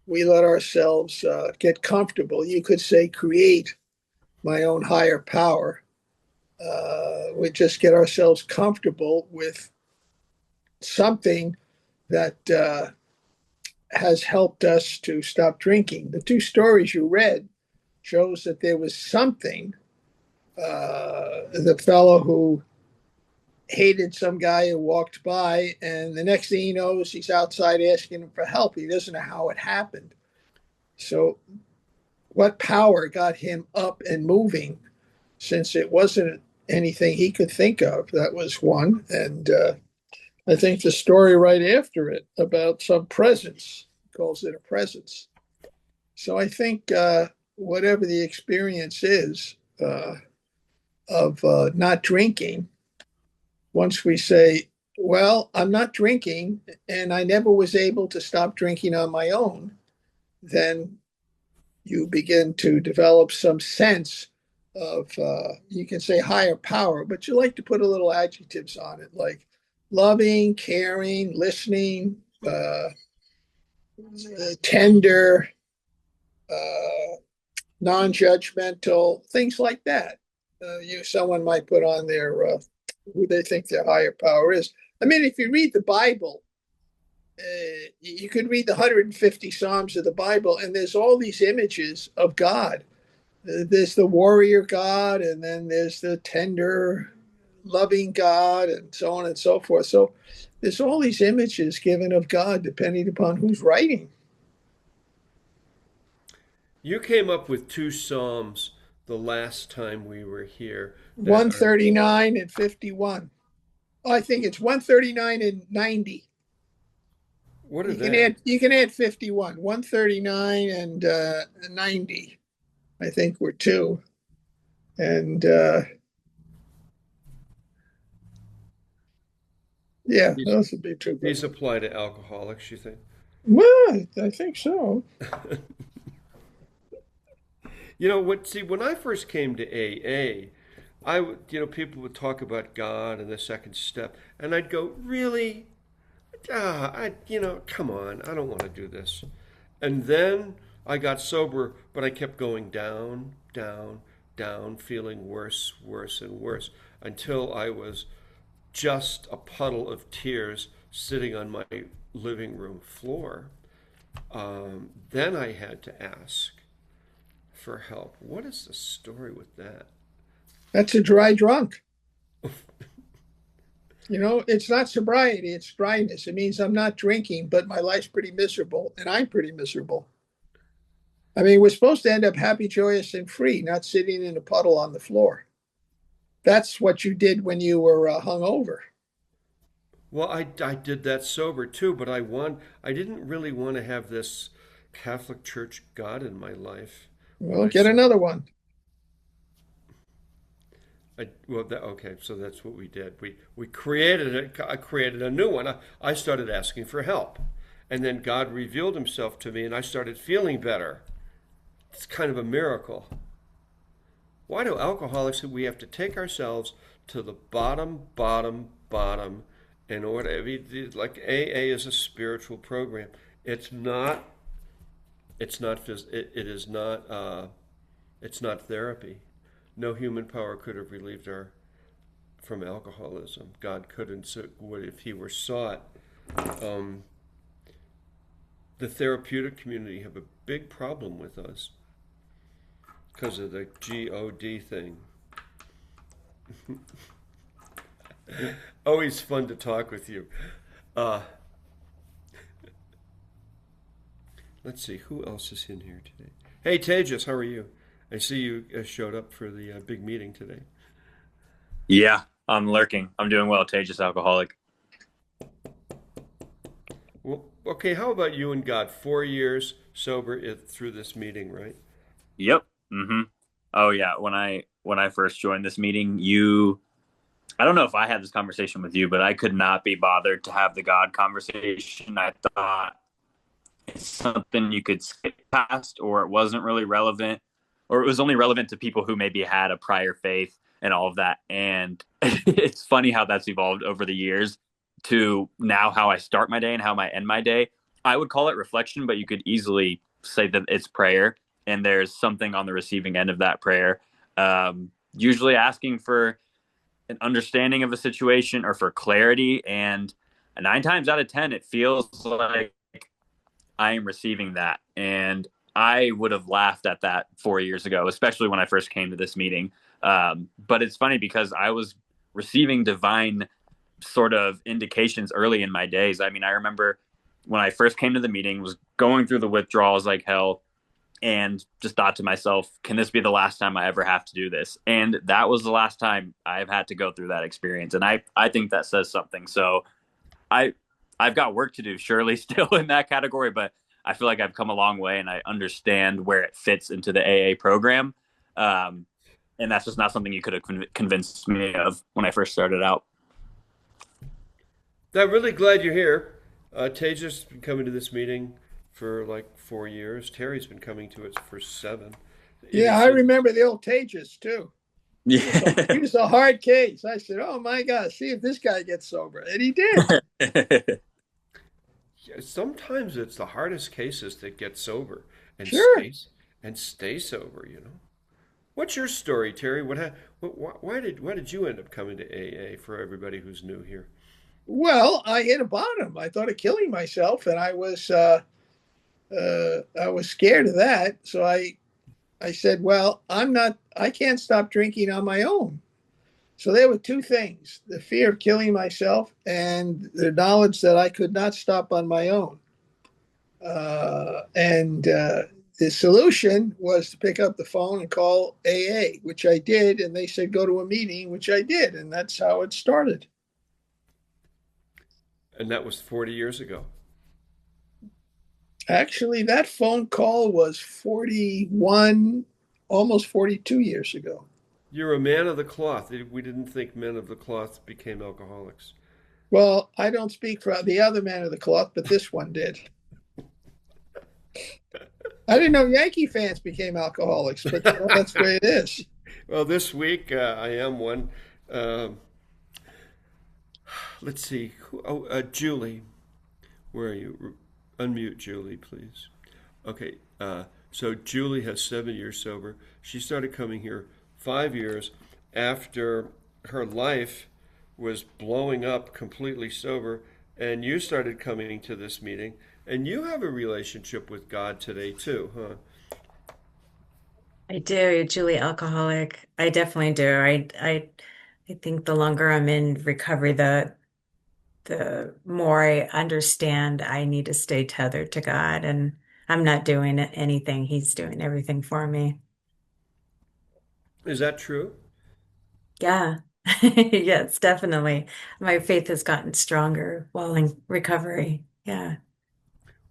we let ourselves get comfortable. You could say, create my own higher power. We just get ourselves comfortable with something that has helped us to stop drinking. The two stories you read shows that there was something. The fellow who hated some guy who walked by, and the next thing he knows, he's outside asking him for help. He doesn't know how it happened. So, what power got him up and moving? Since it wasn't anything he could think of, that was one. And I think the story right after it about some presence, calls it a presence. So I think whatever the experience is of not drinking, once we say, well, I'm not drinking and I never was able to stop drinking on my own, then you begin to develop some sense of, you can say higher power, but you like to put a little adjectives on it, like loving, caring, listening, tender, non-judgmental, things like that. Someone might put on their who they think their higher power is. I mean, if you read the Bible, you could read the 150 Psalms of the Bible, and there's all these images of God. There's the warrior God, and then there's the tender, loving God, and so on and so forth. So there's all these images given of God depending upon who's writing. You came up with two Psalms the last time we were here. 139 and 51. Oh, I think it's 139 and 90. What are they? You can add 51. 139 and 90, I think, were two. And yeah, those would be two. These apply to alcoholics, you think? Well, I think so. You know what? See, when I first came to AA, people would talk about God and the second step, and I'd go, really? Come on, I don't want to do this. And then I got sober, but I kept going down, down, down, feeling worse, worse, and worse, until I was just a puddle of tears sitting on my living room floor. Then I had to ask for help. What is the story with that? That's a dry drunk. It's not sobriety, it's dryness. It means I'm not drinking, but my life's pretty miserable, and I'm pretty miserable. I mean, we're supposed to end up happy, joyous, and free, not sitting in a puddle on the floor. That's what you did when you were hungover. Well, I did that sober too, but I didn't really want to have this Catholic Church God in my life. Well, get another one. Okay, so that's what we did. We created it. I created a new one. I started asking for help, and then God revealed Himself to me, and I started feeling better. It's kind of a miracle. Why do alcoholics, we have to take ourselves to the bottom, in order? Like AA is a spiritual program. It's not therapy. No human power could have relieved from alcoholism. God couldn't, would if He were sought. the therapeutic community have a big problem with us because of the GOD thing. Always fun to talk with you. Let's see, who else is in here today? Hey, Tejas, how are you? I see you showed up for the big meeting today. Yeah, I'm lurking. I'm doing well, Tejas alcoholic. Well, okay, how about you and God? 4 years sober through this meeting, right? Yep. Mm-hmm. Oh yeah. When I first joined this meeting, I don't know if I had this conversation with you, but I could not be bothered to have the God conversation. I thought it's something you could skip past, or it wasn't really relevant, or it was only relevant to people who maybe had a prior faith and all of that. And it's funny how that's evolved over the years to now how I start my day and how I end my day. I would call it reflection, but you could easily say that it's prayer, and there's something on the receiving end of that prayer. Usually asking for an understanding of a situation or for clarity. And 9 times out of 10, it feels like I am receiving that. And I would have laughed at that 4 years ago, especially when I first came to this meeting. But it's funny because I was receiving divine sort of indications early in my days. I mean, I remember when I first came to the meeting, was going through the withdrawals like hell, and just thought to myself, can this be the last time I ever have to do this? And that was the last time I've had to go through that experience. And I think that says something. So I've got work to do, surely still in that category, but I feel like I've come a long way and I understand where it fits into the AA program. And that's just not something you could have convinced me of when I first started out. I'm really glad you're here. Teja's has been coming to this meeting for like 4 years. Terry's been coming to it for 7. Yeah, I remember the old Tejas too. Yeah. He was a hard case. I said, oh my God, see if this guy gets sober. And he did. Yeah, sometimes it's the hardest cases that get sober and Sure. stay sober, you know. What's your story, Terry? Why did you end up coming to AA for everybody who's new here? Well, I hit a bottom. I thought of killing myself, and I was scared of that. So I said, well, I can't stop drinking on my own. So there were two things: the fear of killing myself and the knowledge that I could not stop on my own. The solution was to pick up the phone and call AA, which I did. And they said, go to a meeting, which I did. And that's how it started. And that was 40 years ago. Actually, that phone call was 41, almost 42 years ago. You're a man of the cloth. We didn't think men of the cloth became alcoholics. Well, I don't speak for the other man of the cloth, but this one did. I didn't know Yankee fans became alcoholics, but that's the way it is. Well, this week I am one. Let's see. Julie, where are you? Unmute Julie, please. Okay. So Julie has 7 years sober. She started coming here 5 years after her life was blowing up completely sober, and you started coming to this meeting, and you have a relationship with God today too, huh? I do, Julie alcoholic. I definitely do. I think the longer I'm in recovery, the more I understand I need to stay tethered to God, and I'm not doing anything. He's doing everything for me. Is that true? Yeah. Yes, definitely. My faith has gotten stronger while in recovery. Yeah.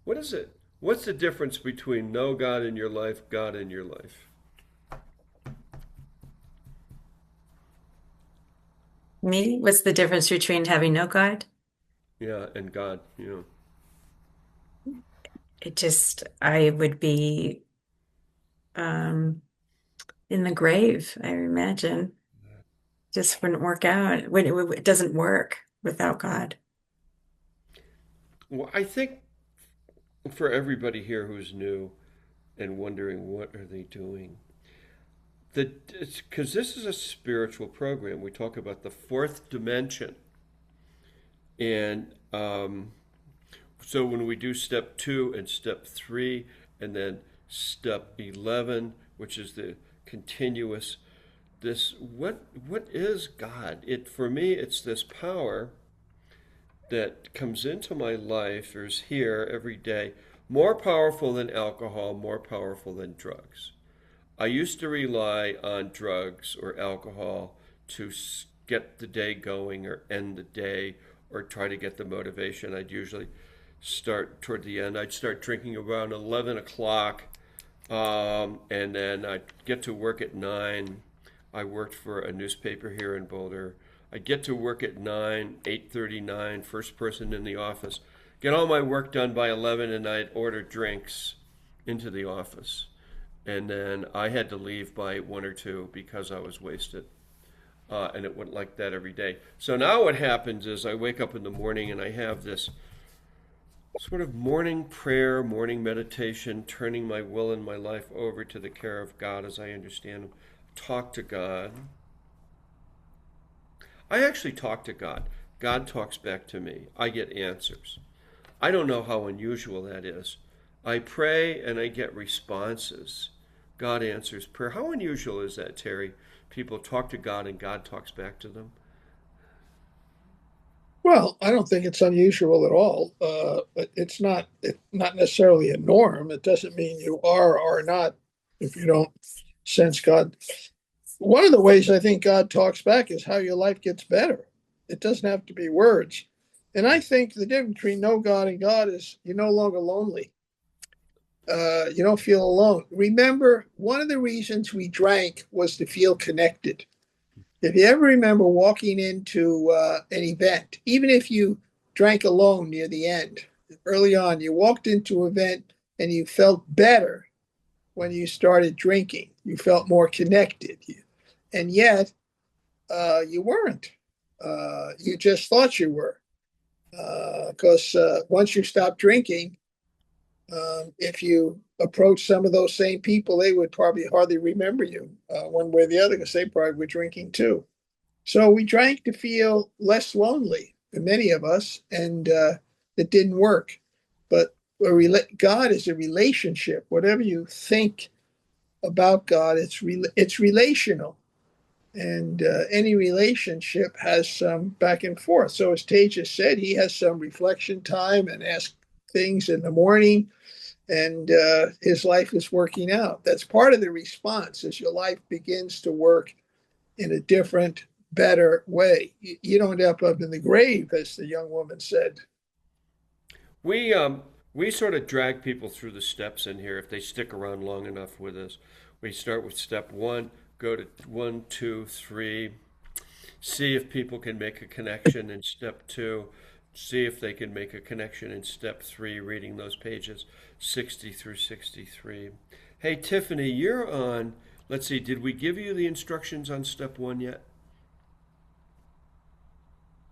What is it? What's the difference between no God in your life, God in your life? Me? What's the difference between having no God? Yeah, and God, I would be in the grave, I imagine. Just wouldn't work out. It doesn't work without God. Well, I think for everybody here who's new and wondering what are they doing, because this is a spiritual program. We talk about the fourth dimension, and So when we do step 2 and step 3, and then step 11, which is the continuous, this what is God? It for me, it's this power that comes into my life or is here every day, more powerful than alcohol, more powerful than drugs. I used to rely on drugs or alcohol to get the day going or end the day or try to get the motivation. I'd usually start toward the end. I'd start drinking around 11 o'clock, and then I'd get to work at 9. I worked for a newspaper here in Boulder. I'd get to work at 9, 8:39, first person in the office. Get all my work done by 11, and I'd order drinks into the office. And then I had to leave by 1 or 2 because I was wasted. And it went like that every day. So now what happens is I wake up in the morning and I have this sort of morning prayer, morning meditation, turning my will and my life over to the care of God as I understand Him. Talk to God. I actually talk to God. God talks back to me. I get answers. I don't know how unusual that is. I pray and I get responses. God answers prayer. How unusual is that, Terry? People talk to God and God talks back to them. Well, I don't think it's unusual at all. But it's not necessarily a norm. It doesn't mean you are or are not if you don't sense God. One of the ways I think God talks back is how your life gets better. It doesn't have to be words. And I think the difference between no God and God is you're no longer lonely. You don't feel alone. Remember, one of the reasons we drank was to feel connected. If you ever remember walking into an event, even if you drank alone near the end, early on, you walked into an event and you felt better when you started drinking. You felt more connected. And yet, you weren't. You just thought you were. Because once you stop drinking, if you approach some of those same people, they would probably hardly remember you one way or the other because they probably were drinking too. So we drank to feel less lonely, many of us, and it didn't work. But God is a relationship. Whatever you think about God, it's relational. And any relationship has some back and forth. So as Tejas said, he has some reflection time and ask things in the morning, and his life is working out. That's part of the response as your life begins to work in a different, better way. You don't end up in the grave, as the young woman said. We sort of drag people through the steps in here if they stick around long enough with us. We start with step 1, go to 1, 2, 3, see if people can make a connection in step 2, see if they can make a connection in step 3, reading those pages 60 through 63. Hey, Tiffany, you're on, let's see, did we give you the instructions on step 1 yet?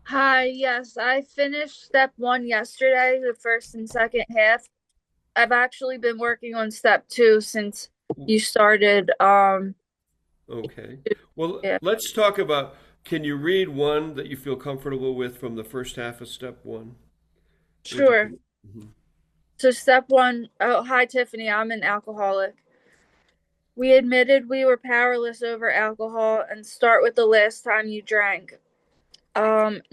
Hi, yes, I finished step 1 yesterday, the first and second half. I've actually been working on step 2 since you started. Okay. Well, Yeah. let's talk about, can you read one that you feel comfortable with from the first half of step 1? Sure. Mhm. So step 1, oh, hi, Tiffany, I'm an alcoholic. We admitted we were powerless over alcohol and start with the last time you drank.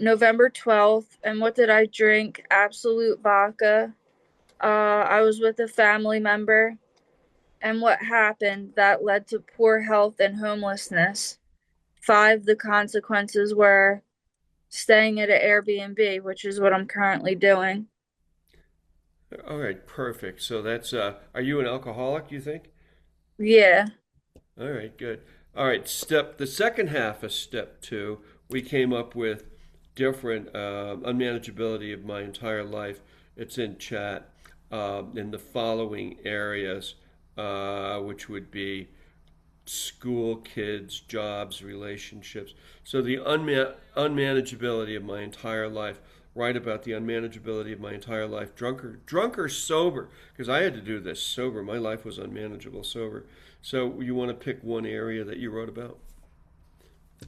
November 12th, and what did I drink? Absolute vodka. I was with a family member, and what happened that led to poor health and homelessness. 5, the consequences were staying at an Airbnb, which is what I'm currently doing. All right, perfect. So that's, are you an alcoholic, you think? Yeah. All right, good. All right, the second half of step 2, we came up with different unmanageability of my entire life. It's in chat in the following areas, which would be school, kids, jobs, relationships. So the unmanageability of my entire life. Write about the unmanageability of my entire life. Drunk or sober, because I had to do this sober. My life was unmanageable sober. So you want to pick one area that you wrote about?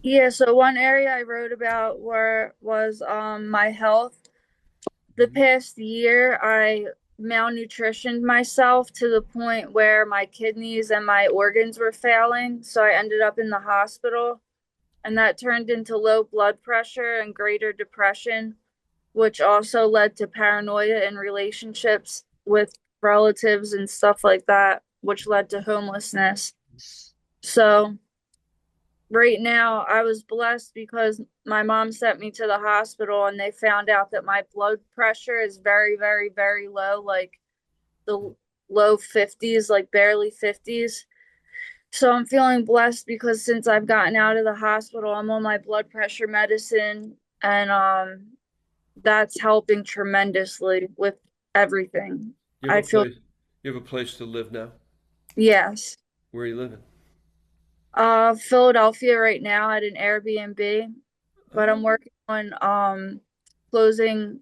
Yeah, so one area I wrote about was my health. the past year, I malnutritioned myself to the point where my kidneys and my organs were failing. So I ended up in the hospital, and that turned into low blood pressure and greater depression, which also led to paranoia in relationships with relatives and stuff like that, which led to homelessness. So right now, I was blessed because my mom sent me to the hospital and they found out that my blood pressure is very, very, very low, like the low 50s, like barely 50s. So I'm feeling blessed because since I've gotten out of the hospital, I'm on my blood pressure medicine, and that's helping tremendously with everything. You have a place to live now? Yes. Where are you living? Philadelphia right now at an Airbnb, but I'm working on closing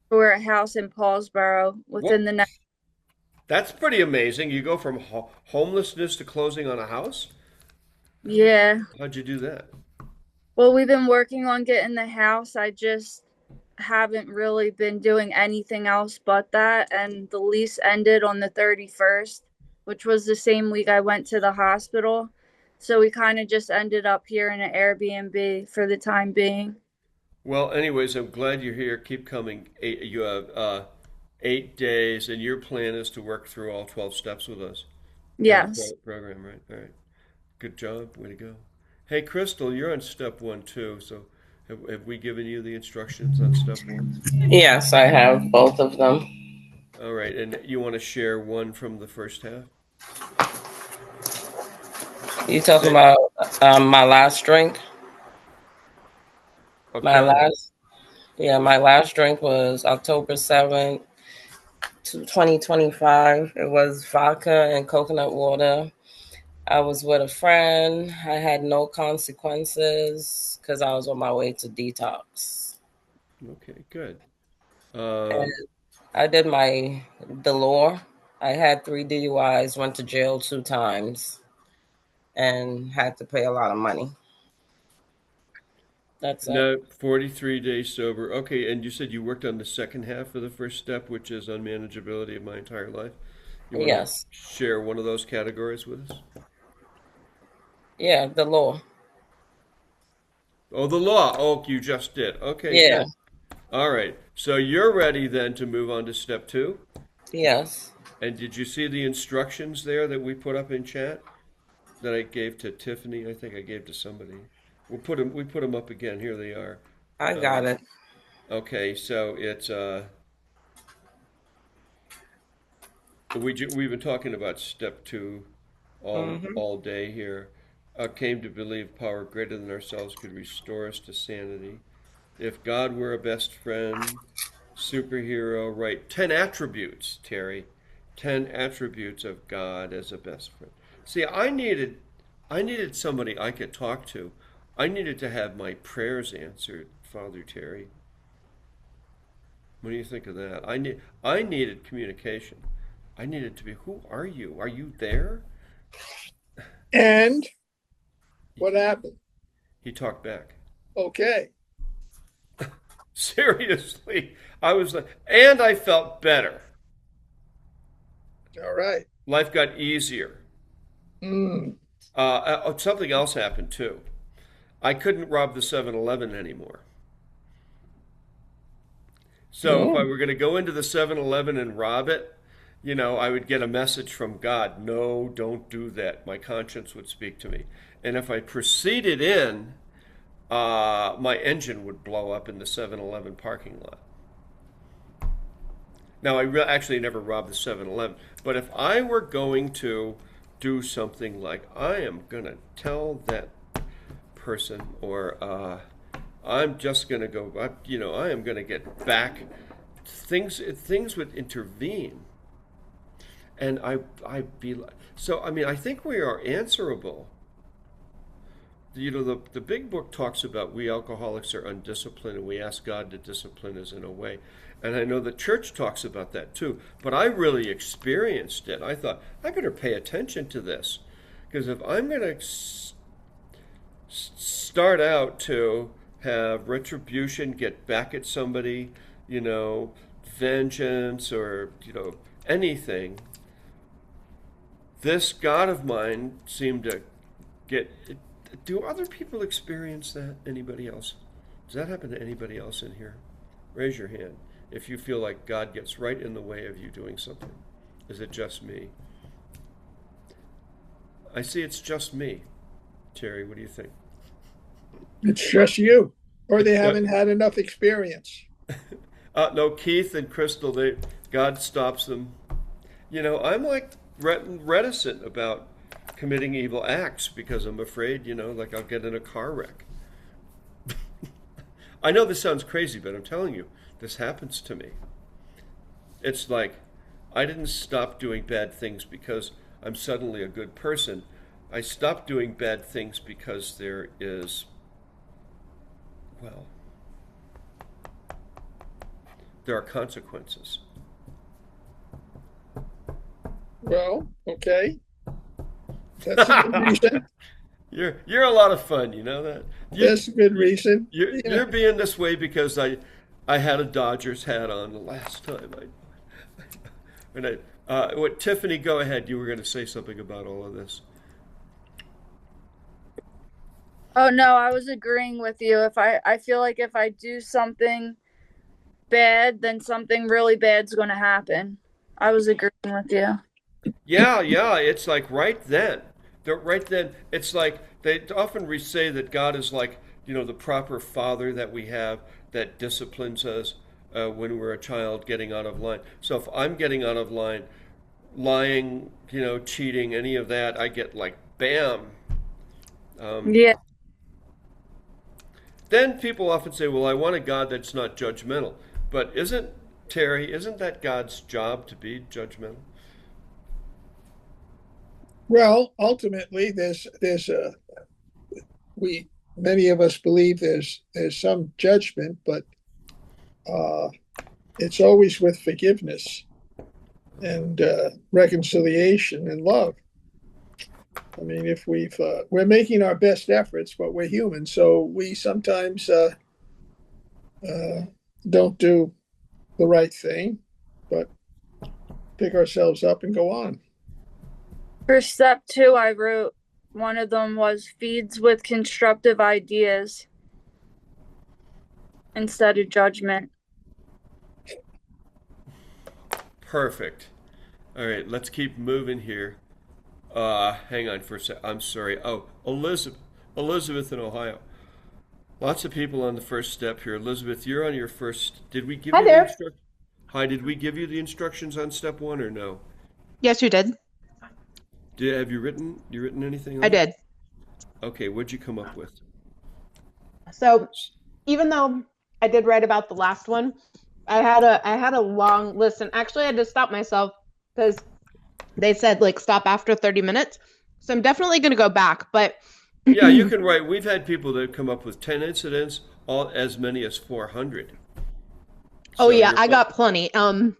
for a house in Paulsboro within the next. That's pretty amazing. You go from homelessness to closing on a house? Yeah. How'd you do that? Well, we've been working on getting the house. I just haven't really been doing anything else but that, and the lease ended on the 31st, which was the same week I went to the hospital. So we kind of just ended up here in an Airbnb for the time being. Well, anyways, I'm glad you're here. Keep coming. You have 8 days, and your plan is to work through all 12 steps with us. Yes. Program, right? All right. Good job. Way to go. Hey, Crystal, you're on step 1 too. So have we given you the instructions on step 1? Yes, I have both of them. All right. And you want to share one from the first half? You talking about my last drink? Okay. My last drink was October 7th, 2025. It was vodka and coconut water. I was with a friend. I had no consequences because I was on my way to detox. Okay, good. And I did the law. I had 3 DUIs, went to jail 2 times, and had to pay a lot of money. That's it. No, 43 days sober. Okay, and you said you worked on the second half of the first step, which is unmanageability of my entire life. You want Yes. to share one of those categories with us? Yeah, the law. Oh, the law. Oh, you just did. Okay. Yeah. Good. All right. So you're ready then to move on to step 2? Yes. And did you see the instructions there that we put up in chat that I gave to Tiffany? I think I gave to somebody. We put them up again. Here they are. I got it. Okay, so it's we've been talking about step 2 all day here. Came to believe power greater than ourselves could restore us to sanity. If God were a best friend, superhero, right? 10 attributes, Terry. 10 attributes of God as a best friend. See, I needed somebody I could talk to. I needed to have my prayers answered, Father Terry. What do you think of that? I needed communication. I needed to be, who are you? Are you there? And what happened? He talked back. Okay. Seriously. I was like, and I felt better. All right. Life got easier. Something else happened too. I couldn't rob the 7-Eleven anymore. So if I were going to go into the 7-Eleven and rob it, I would get a message from God. No, don't do that. My conscience would speak to me. And if I proceeded in, my engine would blow up in the 7-Eleven parking lot. Now, I actually never robbed the 7-Eleven. But if I were going to do something like, I am going to tell that person, or I'm just going to go, I am going to get back, things would intervene. And I'd be like, so, I think we are answerable. The big book talks about we alcoholics are undisciplined and we ask God to discipline us in a way. And I know the church talks about that too. But I really experienced it. I thought, I better pay attention to this. Because if I'm going to start out to have retribution, get back at somebody, you know, vengeance or, you know, anything, this God of mine seemed to get. Do other people experience that? Anybody else? Does that happen to anybody else in here? Raise your hand if you feel like God gets right in the way of you doing something. Is it just me? I see it's just me. Terry, what do you think? It's just you, or they haven't had enough experience. No, Keith and Crystal, God stops them. You know, I'm like reticent about committing evil acts because I'm afraid, you know, like I'll get in a car wreck. I know this sounds crazy, but I'm telling you, this happens to me. It's like I didn't stop doing bad things because I'm suddenly a good person. I stopped doing bad things because there is, well, there are consequences. Well, okay. That's a good reason. You're a lot of fun, you know that? That's a good reason. You're being this way because I had a Dodgers hat on the last time. Tiffany, go ahead. You were going to say something about all of this. Oh no, I was agreeing with you. I feel like if I do something bad, then something really bad's going to happen. I was agreeing with you. Yeah, it's like right then. It's like they often say that God is like, you know, the proper father that we have that disciplines us when we're a child getting out of line. So if I'm getting out of line, lying, you know, cheating, any of that, I get like, bam. Yeah. Then people often say, well, I want a God that's not judgmental. But isn't that God's job to be judgmental? Well, ultimately, many of us believe there's some judgment, but it's always with forgiveness and reconciliation and love. I mean, if we're making our best efforts, but we're human, so we sometimes don't do the right thing, but pick ourselves up and go on. For step 2, I wrote one of them was feeds with constructive ideas instead of judgment. Perfect. All right, let's keep moving here. Hang on for a sec. I'm sorry. Oh, Elizabeth in Ohio. Lots of people on the first step here. Elizabeth, you're on your first. Did we give Hi you there. the instructions? Hi, did we give you the instructions on step 1 or no? Yes, you did. Have you written anything on I that? did. Okay, what'd you come up with? So even though I did write about the last one, I had a long list, and actually I had to stop myself because they said like stop after 30 minutes. So I'm definitely going to go back, but Yeah, you can write. We've had people that come up with 10 incidents, all as many as 400. oh So yeah, you're I fine. got plenty. And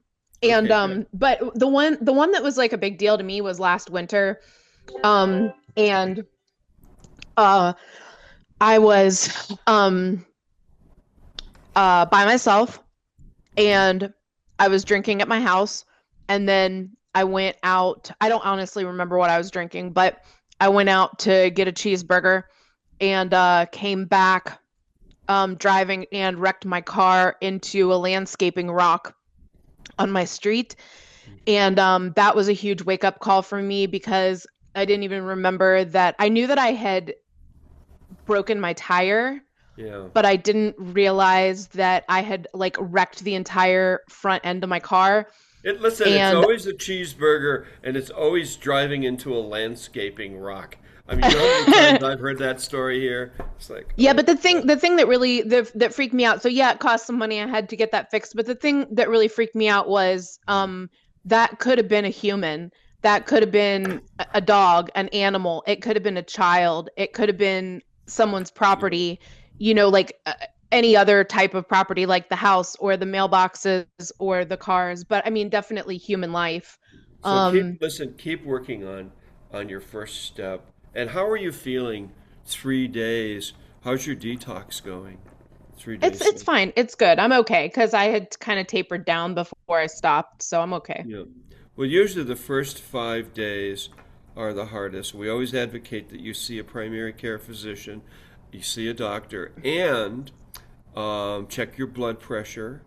Okay, good. but the one that was like a big deal to me was last winter. And I was by myself, and I was drinking at my house, and then I went out. I don't honestly remember what I was drinking, but I went out to get a cheeseburger and came back driving and wrecked my car into a landscaping rock on my street. And that was a huge wake up call for me because I didn't even remember that. I knew that I had broken my tire, Yeah. but I didn't realize that I had like wrecked the entire front end of my car. Listen, it's And always a cheeseburger, and it's always driving into a landscaping rock. I mean, you know how many times I've heard that story here? It's like, yeah, but the thing that really that freaked me out. So yeah, it cost some money. I had to get that fixed. But the thing that really freaked me out was that could have been a human. That could have been a dog, an animal. It could have been a child. It could have been someone's property, you know, like any other type of property, like the house or the mailboxes or the cars. But I mean, definitely human life. so keep working on your first step. And how are you feeling 3 days? How's your detox going? 3 days. It's fine. It's good. I'm okay because I had kind of tapered down before I stopped, so I'm okay. Yeah. Well, usually the first 5 days are the hardest. We always advocate that you see a primary care physician, you see a doctor, and check your blood pressure,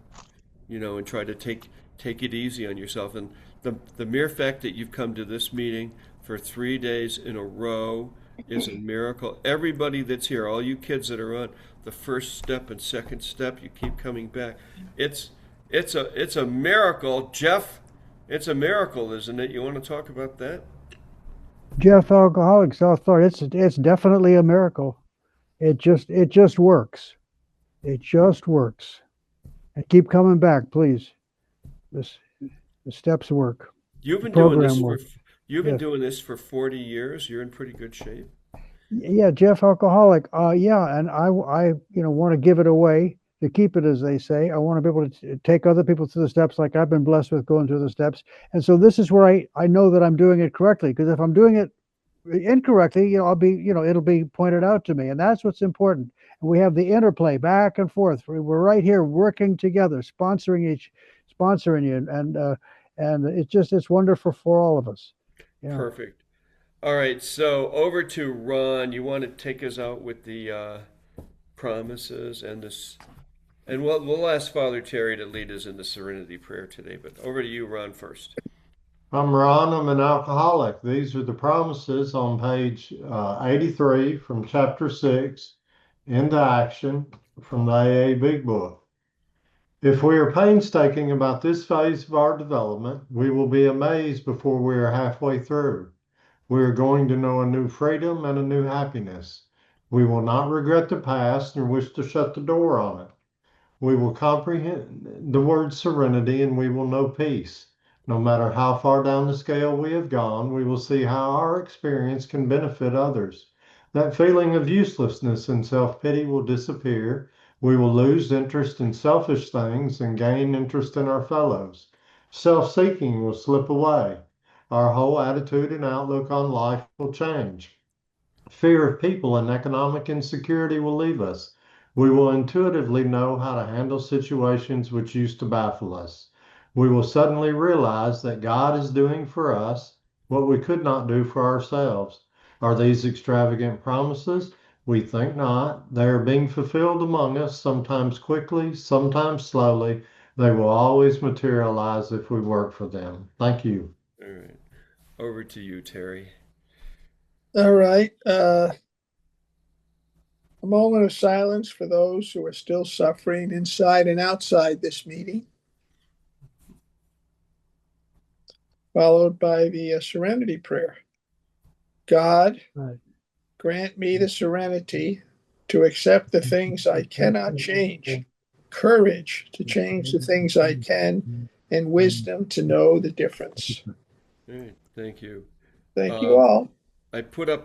and try to take it easy on yourself. And the mere fact that you've come to this meeting for 3 days in a row is a miracle. Everybody that's here, all you kids that are on the first step and second step, you keep coming back. It's a miracle, Jeff. It's a miracle, isn't it? You want to talk about that? Jeff, Alcoholic South Florida. It's definitely a miracle. It just works. It just works. And keep coming back, please. The steps work. You've been The doing this program for works. you've been Yeah. doing this for 40 years. You're in pretty good shape. Yeah, Jeff Alcoholic. Yeah, and I want to give it away to keep it, as they say. I want to be able to take other people through the steps like I've been blessed with going through the steps. And so this is where I know that I'm doing it correctly, because if I'm doing it incorrectly, I'll be, it'll be pointed out to me, and that's what's important. And we have the interplay back and forth. We're right here working together, sponsoring you, and it's wonderful for all of us. Yeah. Perfect. All right, so over to Ron. You want to take us out with the promises and this, and we'll ask Father Terry to lead us in the Serenity Prayer today. But over to you, Ron, first. I'm Ron. I'm an alcoholic. These are the promises on page 83 from chapter 6, Into Action, from the AA Big Book. If we are painstaking about this phase of our development, we will be amazed before we are halfway through. We are going to know a new freedom and a new happiness. We will not regret the past nor wish to shut the door on it. We will comprehend the word serenity and we will know peace. No matter how far down the scale we have gone, we will see how our experience can benefit others. That feeling of uselessness and self-pity will disappear. We will lose interest in selfish things and gain interest in our fellows. Self-seeking will slip away. Our whole attitude and outlook on life will change. Fear of people and economic insecurity will leave us. We will intuitively know how to handle situations which used to baffle us. We will suddenly realize that God is doing for us what we could not do for ourselves. Are these extravagant promises? We think not. They are being fulfilled among us, sometimes quickly, sometimes slowly. They will always materialize if we work for them. Thank you. All right. Over to you, Terry. All right. A moment of silence for those who are still suffering inside and outside this meeting, followed by the Serenity Prayer. God, grant me the serenity to accept the things I cannot change, courage to change the things I can, and wisdom to know the difference. All right. Thank you. Thank you all. I put up